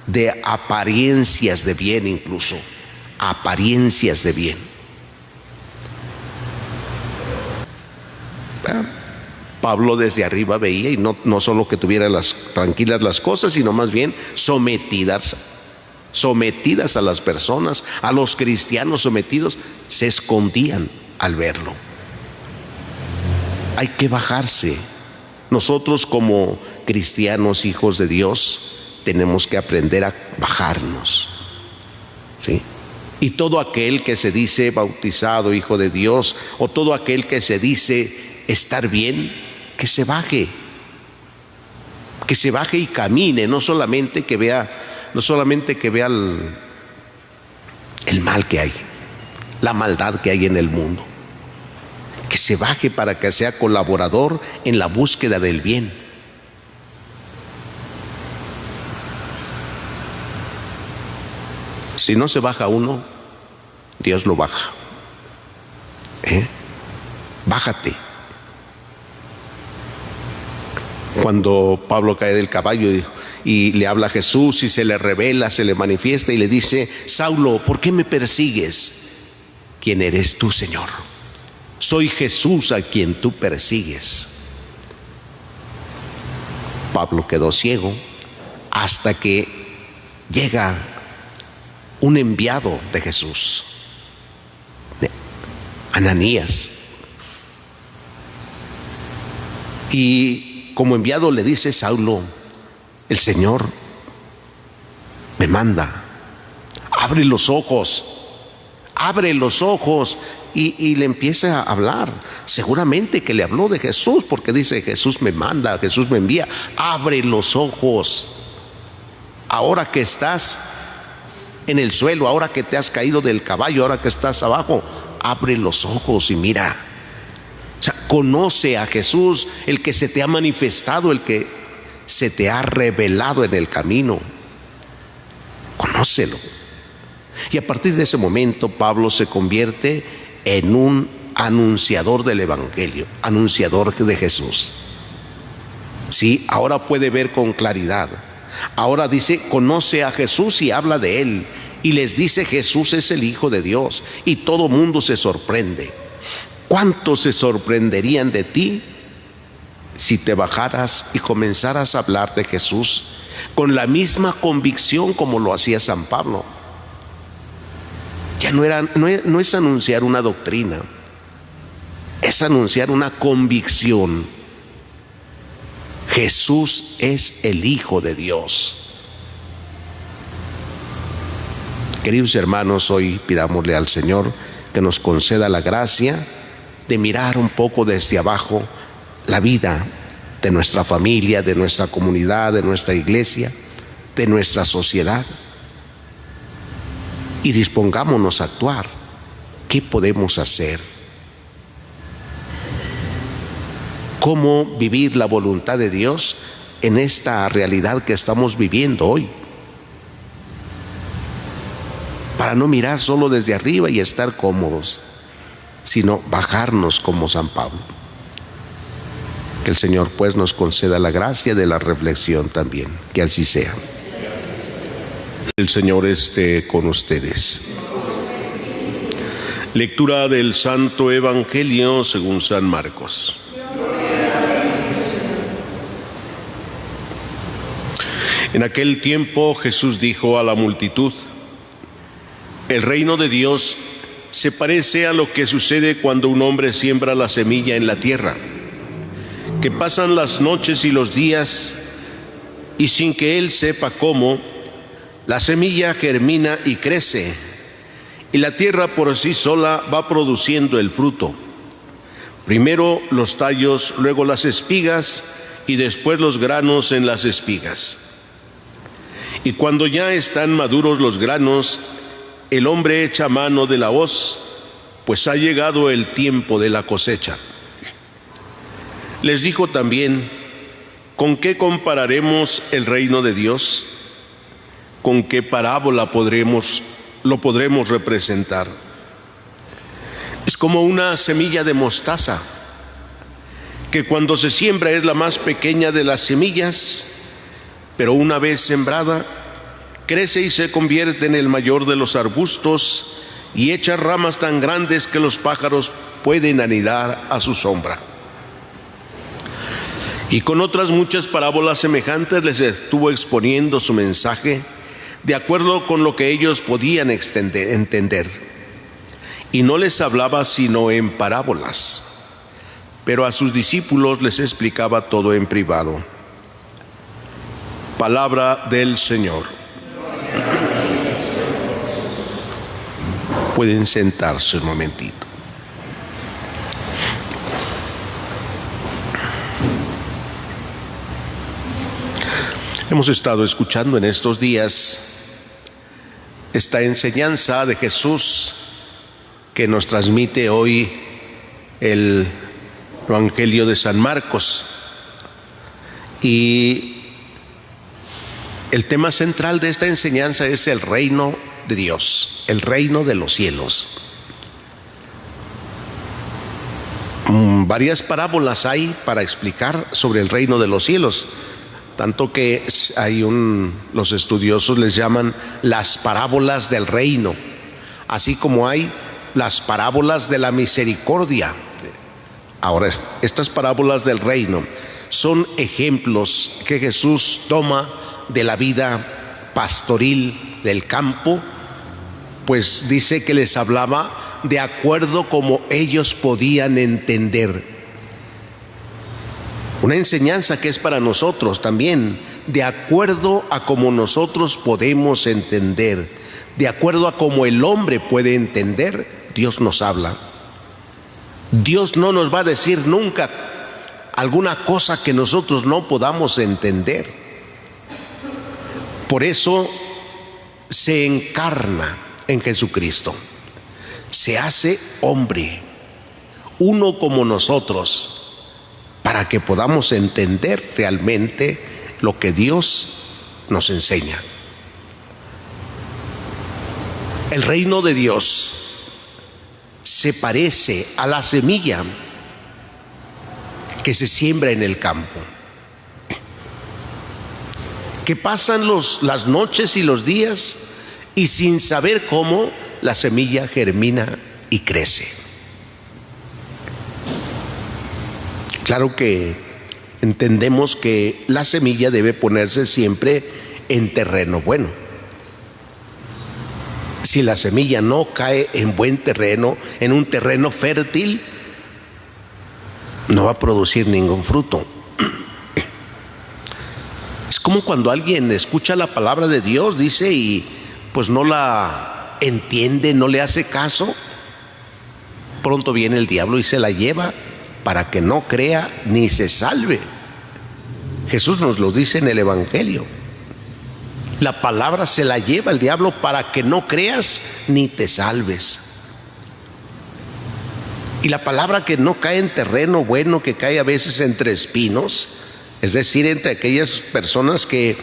de apariencias de bien, incluso apariencias de bien. Pablo desde arriba veía, y no solo que tuviera tranquilas las cosas, sino más bien sometidas a las personas, a los cristianos sometidos, se escondían al verlo. Hay que bajarse. Nosotros como cristianos, hijos de Dios, tenemos que aprender a bajarnos, ¿sí? Y todo aquel que se dice bautizado, hijo de Dios, o todo aquel que se dice estar bien, que se baje y camine, no solamente que vea el mal que hay, la maldad que hay en el mundo, que se baje para que sea colaborador en la búsqueda del bien. Si no se baja uno, Dios lo baja. Bájate. Cuando Pablo cae del caballo y le habla a Jesús y se le revela, se le manifiesta y le dice: Saulo, ¿por qué me persigues? ¿Quién eres tú, Señor? Soy Jesús a quien tú persigues. Pablo quedó ciego hasta que llega un enviado de Jesús, Ananías, y como enviado le dice: Saulo, el Señor me manda, abre los ojos, y le empieza a hablar. Seguramente que le habló de Jesús, porque dice: Jesús me manda, Jesús me envía. Abre los ojos, ahora que estás en el suelo, ahora que te has caído del caballo, ahora que estás abajo, abre los ojos y mira. O sea, conoce a Jesús, el que se te ha manifestado, el que se te ha revelado en el camino. Conócelo. Y a partir de ese momento Pablo se convierte en un anunciador del Evangelio, anunciador de Jesús. Sí, ahora puede ver con claridad. Ahora dice, conoce a Jesús y habla de él, y les dice: Jesús es el Hijo de Dios, y todo mundo se sorprende. ¿Cuántos se sorprenderían de ti si te bajaras y comenzaras a hablar de Jesús con la misma convicción como lo hacía San Pablo? Ya no es anunciar una doctrina, es anunciar una convicción. Jesús es el Hijo de Dios. Queridos hermanos, hoy pidámosle al Señor que nos conceda la gracia de mirar un poco desde abajo la vida de nuestra familia, de nuestra comunidad, de nuestra iglesia, de nuestra sociedad, y dispongámonos a actuar. ¿Qué podemos hacer? ¿Cómo vivir la voluntad de Dios en esta realidad que estamos viviendo hoy? Para no mirar solo desde arriba y estar cómodos, sino bajarnos como San Pablo. Que el Señor pues nos conceda la gracia de la reflexión también, que así sea. El Señor esté con ustedes. Lectura del Santo Evangelio según San Marcos. En aquel tiempo Jesús dijo a la multitud: el reino de Dios se parece a lo que sucede cuando un hombre siembra la semilla en la tierra, que pasan las noches y los días, y sin que él sepa cómo, la semilla germina y crece, y la tierra por sí sola va produciendo el fruto. Primero los tallos, luego las espigas, y después los granos en las espigas. Y cuando ya están maduros los granos, el hombre echa mano de la hoz, pues ha llegado el tiempo de la cosecha. Les dijo también: ¿Con qué compararemos el reino de Dios? ¿Con qué parábola lo podremos representar? Es como una semilla de mostaza, que cuando se siembra es la más pequeña de las semillas, pero una vez sembrada, crece y se convierte en el mayor de los arbustos y echa ramas tan grandes que los pájaros pueden anidar a su sombra. Y con otras muchas parábolas semejantes les estuvo exponiendo su mensaje de acuerdo con lo que ellos podían entender. Y no les hablaba sino en parábolas, pero a sus discípulos les explicaba todo en privado. Palabra del Señor. Pueden sentarse un momentito. Hemos estado escuchando en estos días esta enseñanza de Jesús que nos transmite hoy el Evangelio de San Marcos. Y el tema central de esta enseñanza es el reino de Dios, el reino de los cielos. Varias parábolas hay para explicar sobre el reino de los cielos. Tanto que los estudiosos les llaman las parábolas del reino, así como hay las parábolas de la misericordia. Ahora, estas parábolas del reino son ejemplos que Jesús toma de la vida pastoril del campo, pues dice que les hablaba de acuerdo como ellos podían entender. Una enseñanza que es para nosotros también, de acuerdo a como nosotros podemos entender, de acuerdo a como el hombre puede entender, Dios nos habla. Dios no nos va a decir nunca alguna cosa que nosotros no podamos entender. Por eso se encarna en Jesucristo, se hace hombre, uno como nosotros, para que podamos entender realmente lo que Dios nos enseña. El reino de Dios se parece a la semilla que se siembra en el campo, que pasan las noches y los días y sin saber cómo la semilla germina y crece. Claro que entendemos que la semilla debe ponerse siempre en terreno bueno. Si la semilla no cae en buen terreno, en un terreno fértil, no va a producir ningún fruto. Es como cuando alguien escucha la palabra de Dios, dice, y pues no la entiende, no le hace caso. Pronto viene el diablo y se la lleva, para que no crea ni se salve. Jesús nos lo dice en el Evangelio. La palabra se la lleva el diablo para que no creas ni te salves. Y la palabra que no cae en terreno bueno, que cae a veces entre espinos, es decir, entre aquellas personas que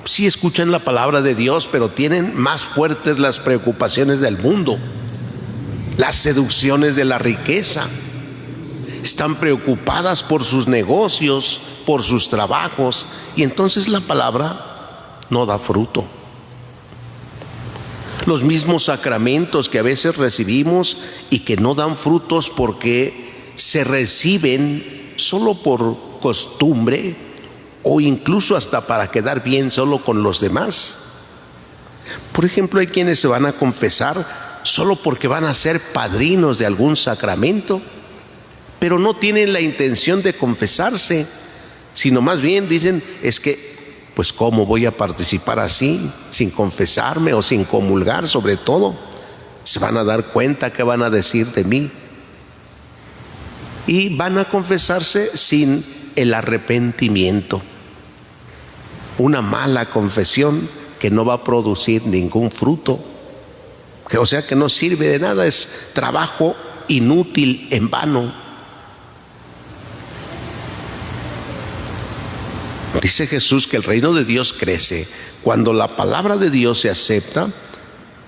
sí escuchan la palabra de Dios, pero tienen más fuertes las preocupaciones del mundo, las seducciones de la riqueza. Están preocupadas por sus negocios, por sus trabajos, y entonces la palabra no da fruto. Los mismos sacramentos que a veces recibimos y que no dan frutos porque se reciben solo por costumbre o incluso hasta para quedar bien solo con los demás. Por ejemplo, hay quienes se van a confesar solo porque van a ser padrinos de algún sacramento, pero no tienen la intención de confesarse, sino más bien dicen, es que, pues ¿cómo voy a participar así, sin confesarme o sin comulgar? Sobre todo, se van a dar cuenta que van a decir de mí. Y van a confesarse sin el arrepentimiento. Una mala confesión que no va a producir ningún fruto, o sea que no sirve de nada, es trabajo inútil, en vano. Dice Jesús que el reino de Dios crece. Cuando la palabra de Dios se acepta,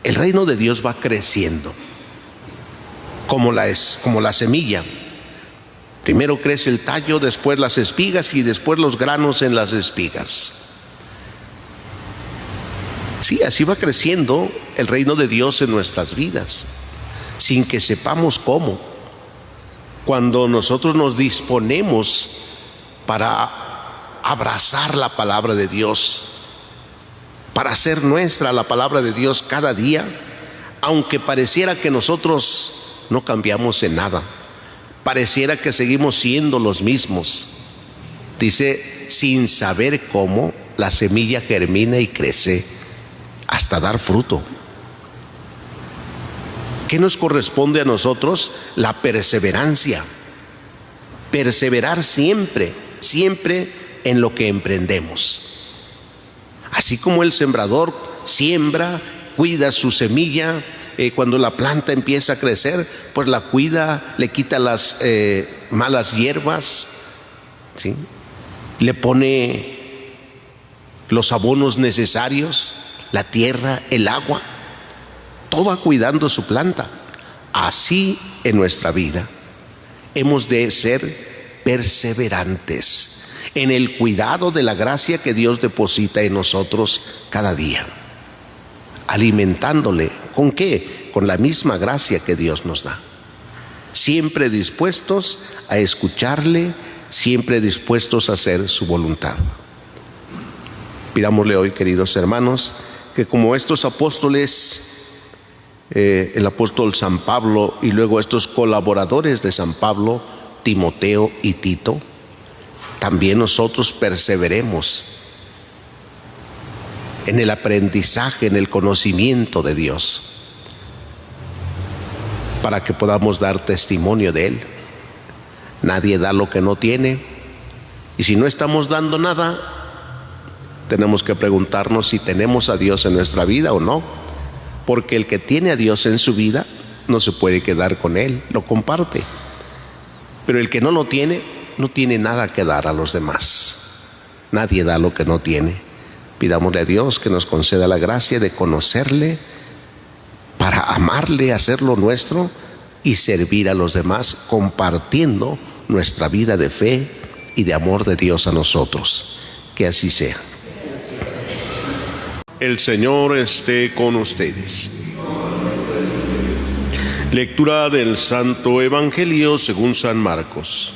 el reino de Dios va creciendo, como la semilla. Primero crece el tallo, después las espigas y después los granos en las espigas. Sí, así va creciendo el reino de Dios en nuestras vidas, sin que sepamos cómo. Cuando nosotros nos disponemos para abrazar la palabra de Dios, para hacer nuestra la palabra de Dios cada día, aunque pareciera que nosotros no cambiamos en nada, pareciera que seguimos siendo los mismos. Dice, sin saber cómo, la semilla germina y crece hasta dar fruto. ¿Qué nos corresponde a nosotros? La perseverancia. Perseverar siempre, siempre en lo que emprendemos. Así como el sembrador siembra, cuida su semilla, cuando la planta empieza a crecer, pues la cuida, le quita las malas hierbas, ¿sí? Le pone los abonos necesarios, la tierra, el agua, todo va cuidando su planta. Así en nuestra vida hemos de ser perseverantes en el cuidado de la gracia que Dios deposita en nosotros cada día, alimentándole. ¿Con qué? Con la misma gracia que Dios nos da. Siempre dispuestos a escucharle, siempre dispuestos a hacer su voluntad. Pidámosle hoy, queridos hermanos, que como estos apóstoles, el apóstol San Pablo y luego estos colaboradores de San Pablo, Timoteo y Tito, también nosotros perseveremos en el aprendizaje, en el conocimiento de Dios, para que podamos dar testimonio de Él. Nadie da lo que no tiene, y si no estamos dando nada, tenemos que preguntarnos si tenemos a Dios en nuestra vida o no, porque el que tiene a Dios en su vida no se puede quedar con Él, lo comparte, pero el que no lo tiene, no tiene nada que dar a los demás. Nadie da lo que no tiene. Pidámosle a Dios que nos conceda la gracia de conocerle, para amarle, hacerlo nuestro y servir a los demás, compartiendo nuestra vida de fe y de amor de Dios a nosotros. Que así sea. El Señor esté con ustedes. Lectura del Santo Evangelio según San Marcos.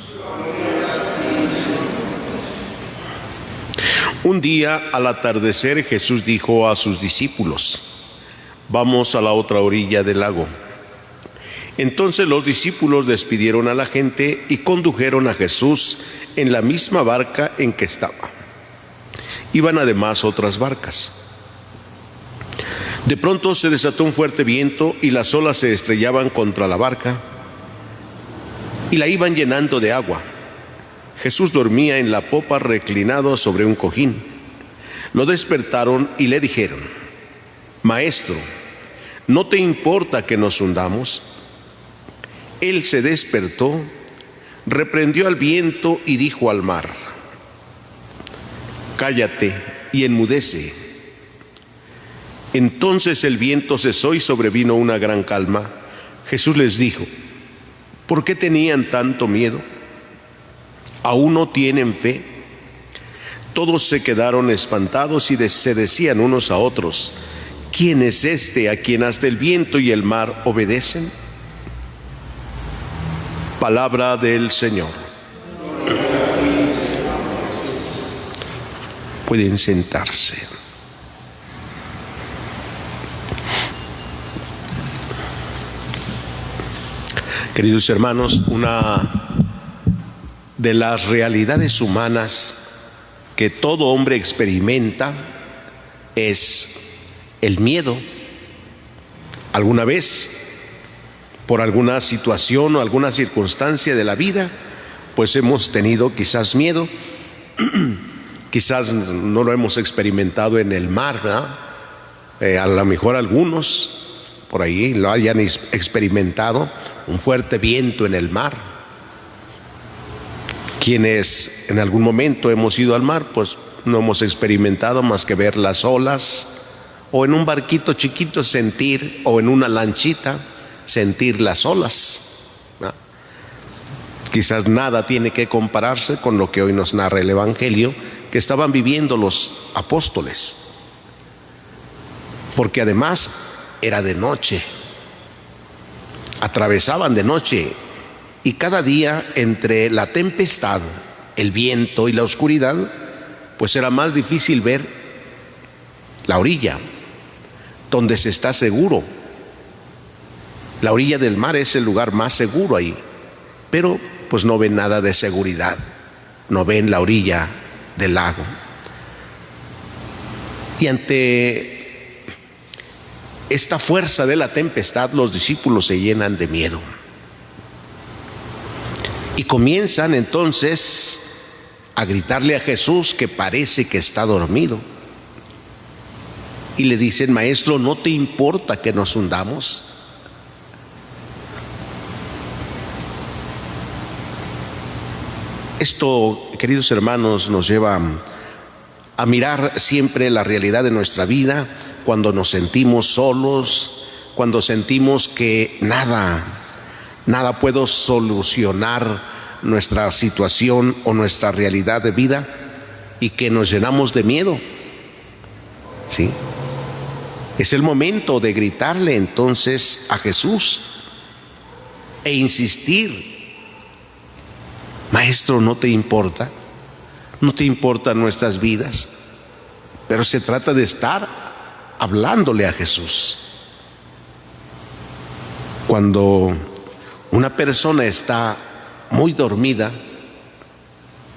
Un día al atardecer Jesús dijo a sus discípulos: vamos a la otra orilla del lago. Entonces los discípulos despidieron a la gente y condujeron a Jesús en la misma barca en que estaba. Iban además otras barcas. De pronto se desató un fuerte viento y las olas se estrellaban contra la barca y la iban llenando de agua. Jesús dormía en la popa reclinado sobre un cojín. Lo despertaron y le dijeron: Maestro, ¿no te importa que nos hundamos? Él se despertó, reprendió al viento y dijo al mar: cállate y enmudece. Entonces el viento cesó y sobrevino una gran calma. Jesús les dijo: ¿por qué tenían tanto miedo? ¿Aún no tienen fe? Todos se quedaron espantados y se decían unos a otros: ¿quién es este a quien hasta el viento y el mar obedecen? Palabra del Señor. Pueden sentarse. Queridos hermanos, una de las realidades humanas que todo hombre experimenta es el miedo. Alguna vez, por alguna situación o alguna circunstancia de la vida, pues hemos tenido quizás miedo. Quizás no lo hemos experimentado en el mar, ¿verdad? A lo mejor algunos por ahí lo hayan experimentado, un fuerte viento en el mar. Quienes en algún momento hemos ido al mar, pues no hemos experimentado más que ver las olas, o en un barquito chiquito sentir, o en una lanchita sentir las olas, ¿no? Quizás nada tiene que compararse con lo que hoy nos narra el Evangelio, que estaban viviendo los apóstoles, porque además era de noche, atravesaban de noche, y cada día entre la tempestad, el viento y la oscuridad, pues era más difícil ver la orilla, donde se está seguro. La orilla del mar es el lugar más seguro ahí, pero pues no ven nada de seguridad, no ven la orilla del lago. Y ante esta fuerza de la tempestad, los discípulos se llenan de miedo y comienzan entonces a gritarle a Jesús, que parece que está dormido, y le dicen: Maestro, ¿no te importa que nos hundamos? Esto, queridos hermanos, nos lleva a mirar siempre la realidad de nuestra vida cuando nos sentimos solos, cuando sentimos que nada puede solucionar nuestra situación o nuestra realidad de vida, y que nos llenamos de miedo. ¿Sí? Es el momento de gritarle entonces a Jesús e insistir: Maestro, ¿no te importa? ¿No te importan nuestras vidas? Pero se trata de estar hablándole a Jesús. Cuando una persona está muy dormida,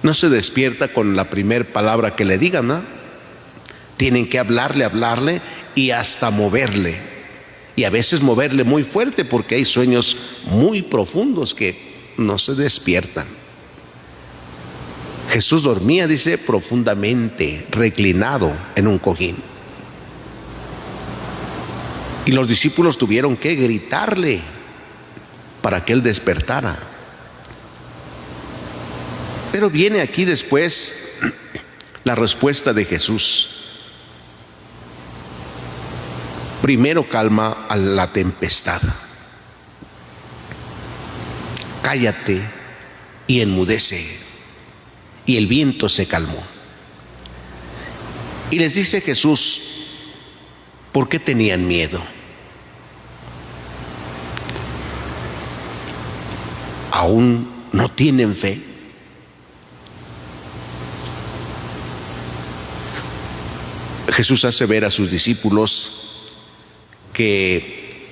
no se despierta con la primer palabra que le digan, ¿no? Tienen que hablarle y hasta moverle. Y a veces moverle muy fuerte, porque hay sueños muy profundos que no se despiertan. Jesús dormía, dice, profundamente, reclinado en un cojín. Y los discípulos tuvieron que gritarle para que él despertara. Pero viene aquí después la respuesta de Jesús. Primero calma a la tempestad. Cállate y enmudece. Y el viento se calmó. Y les dice Jesús: ¿por qué tenían miedo? ¿Aún no tienen fe? Jesús hace ver a sus discípulos que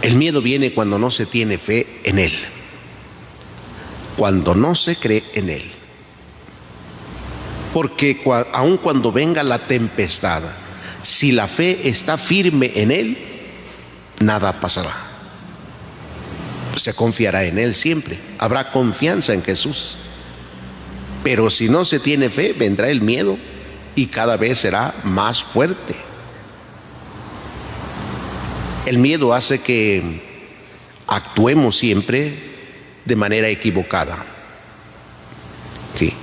el miedo viene cuando no se tiene fe en Él, cuando no se cree en Él. Porque aun cuando venga la tempestad, si la fe está firme en Él, nada pasará. Se confiará en Él siempre, habrá confianza en Jesús. Pero si no se tiene fe, vendrá el miedo y cada vez será más fuerte. El miedo hace que actuemos siempre de manera equivocada. Sí.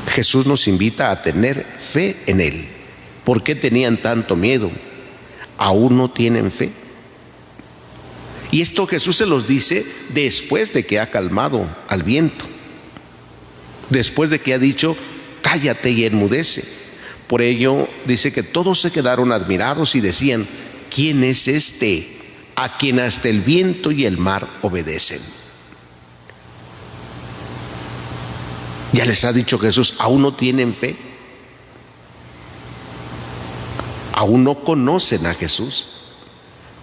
Jesús nos invita a tener fe en Él. ¿Por qué tenían tanto miedo? ¿Aún no tienen fe? Y esto Jesús se los dice después de que ha calmado al viento, después de que ha dicho: cállate y enmudece. Por ello dice que todos se quedaron admirados y decían: ¿quién es este a quien hasta el viento y el mar obedecen? Ya les ha dicho Jesús: ¿aún no tienen fe? ¿Aún no conocen a Jesús?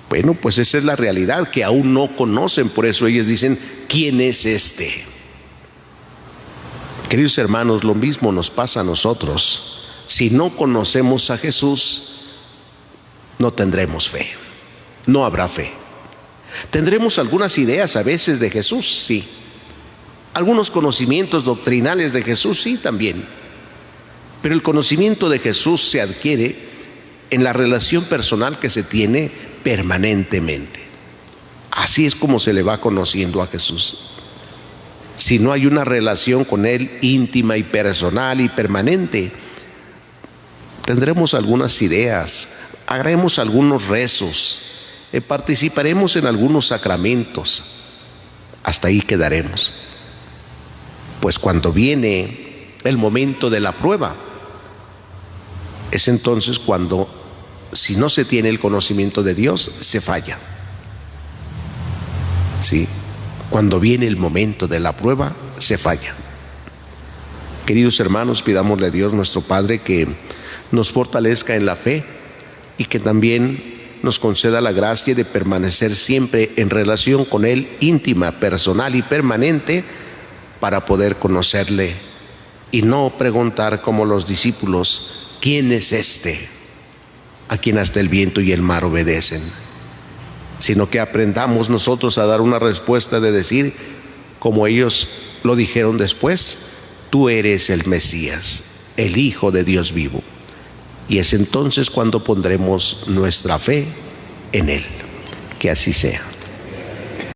Bueno, pues esa es la realidad, que aún no conocen. Por eso ellos dicen: ¿quién es este? Queridos hermanos, lo mismo nos pasa a nosotros. Si no conocemos a Jesús, no tendremos fe, no habrá fe. Tendremos algunas ideas a veces de Jesús, sí. Algunos conocimientos doctrinales de Jesús, sí, también. Pero el conocimiento de Jesús se adquiere en la relación personal que se tiene permanentemente. Así es como se le va conociendo a Jesús. si no hay una relación con Él íntima y personal y permanente, tendremos algunas ideas, haremos algunos rezos, participaremos en algunos sacramentos, hasta ahí quedaremos. Pues cuando viene el momento de la prueba, es entonces cuando, si no se tiene el conocimiento de Dios, se falla. ¿Sí? Cuando viene el momento de la prueba, se falla. Queridos hermanos, pidámosle a Dios nuestro Padre que nos fortalezca en la fe y que también nos conceda la gracia de permanecer siempre en relación con Él, íntima, personal y permanente, para poder conocerle y no preguntar como los discípulos: ¿quién es este a quien hasta el viento y el mar obedecen? Sino que aprendamos nosotros a dar una respuesta de decir, como ellos lo dijeron después: tú eres el Mesías, el Hijo de Dios vivo. Y es entonces cuando pondremos nuestra fe en Él. Que así sea.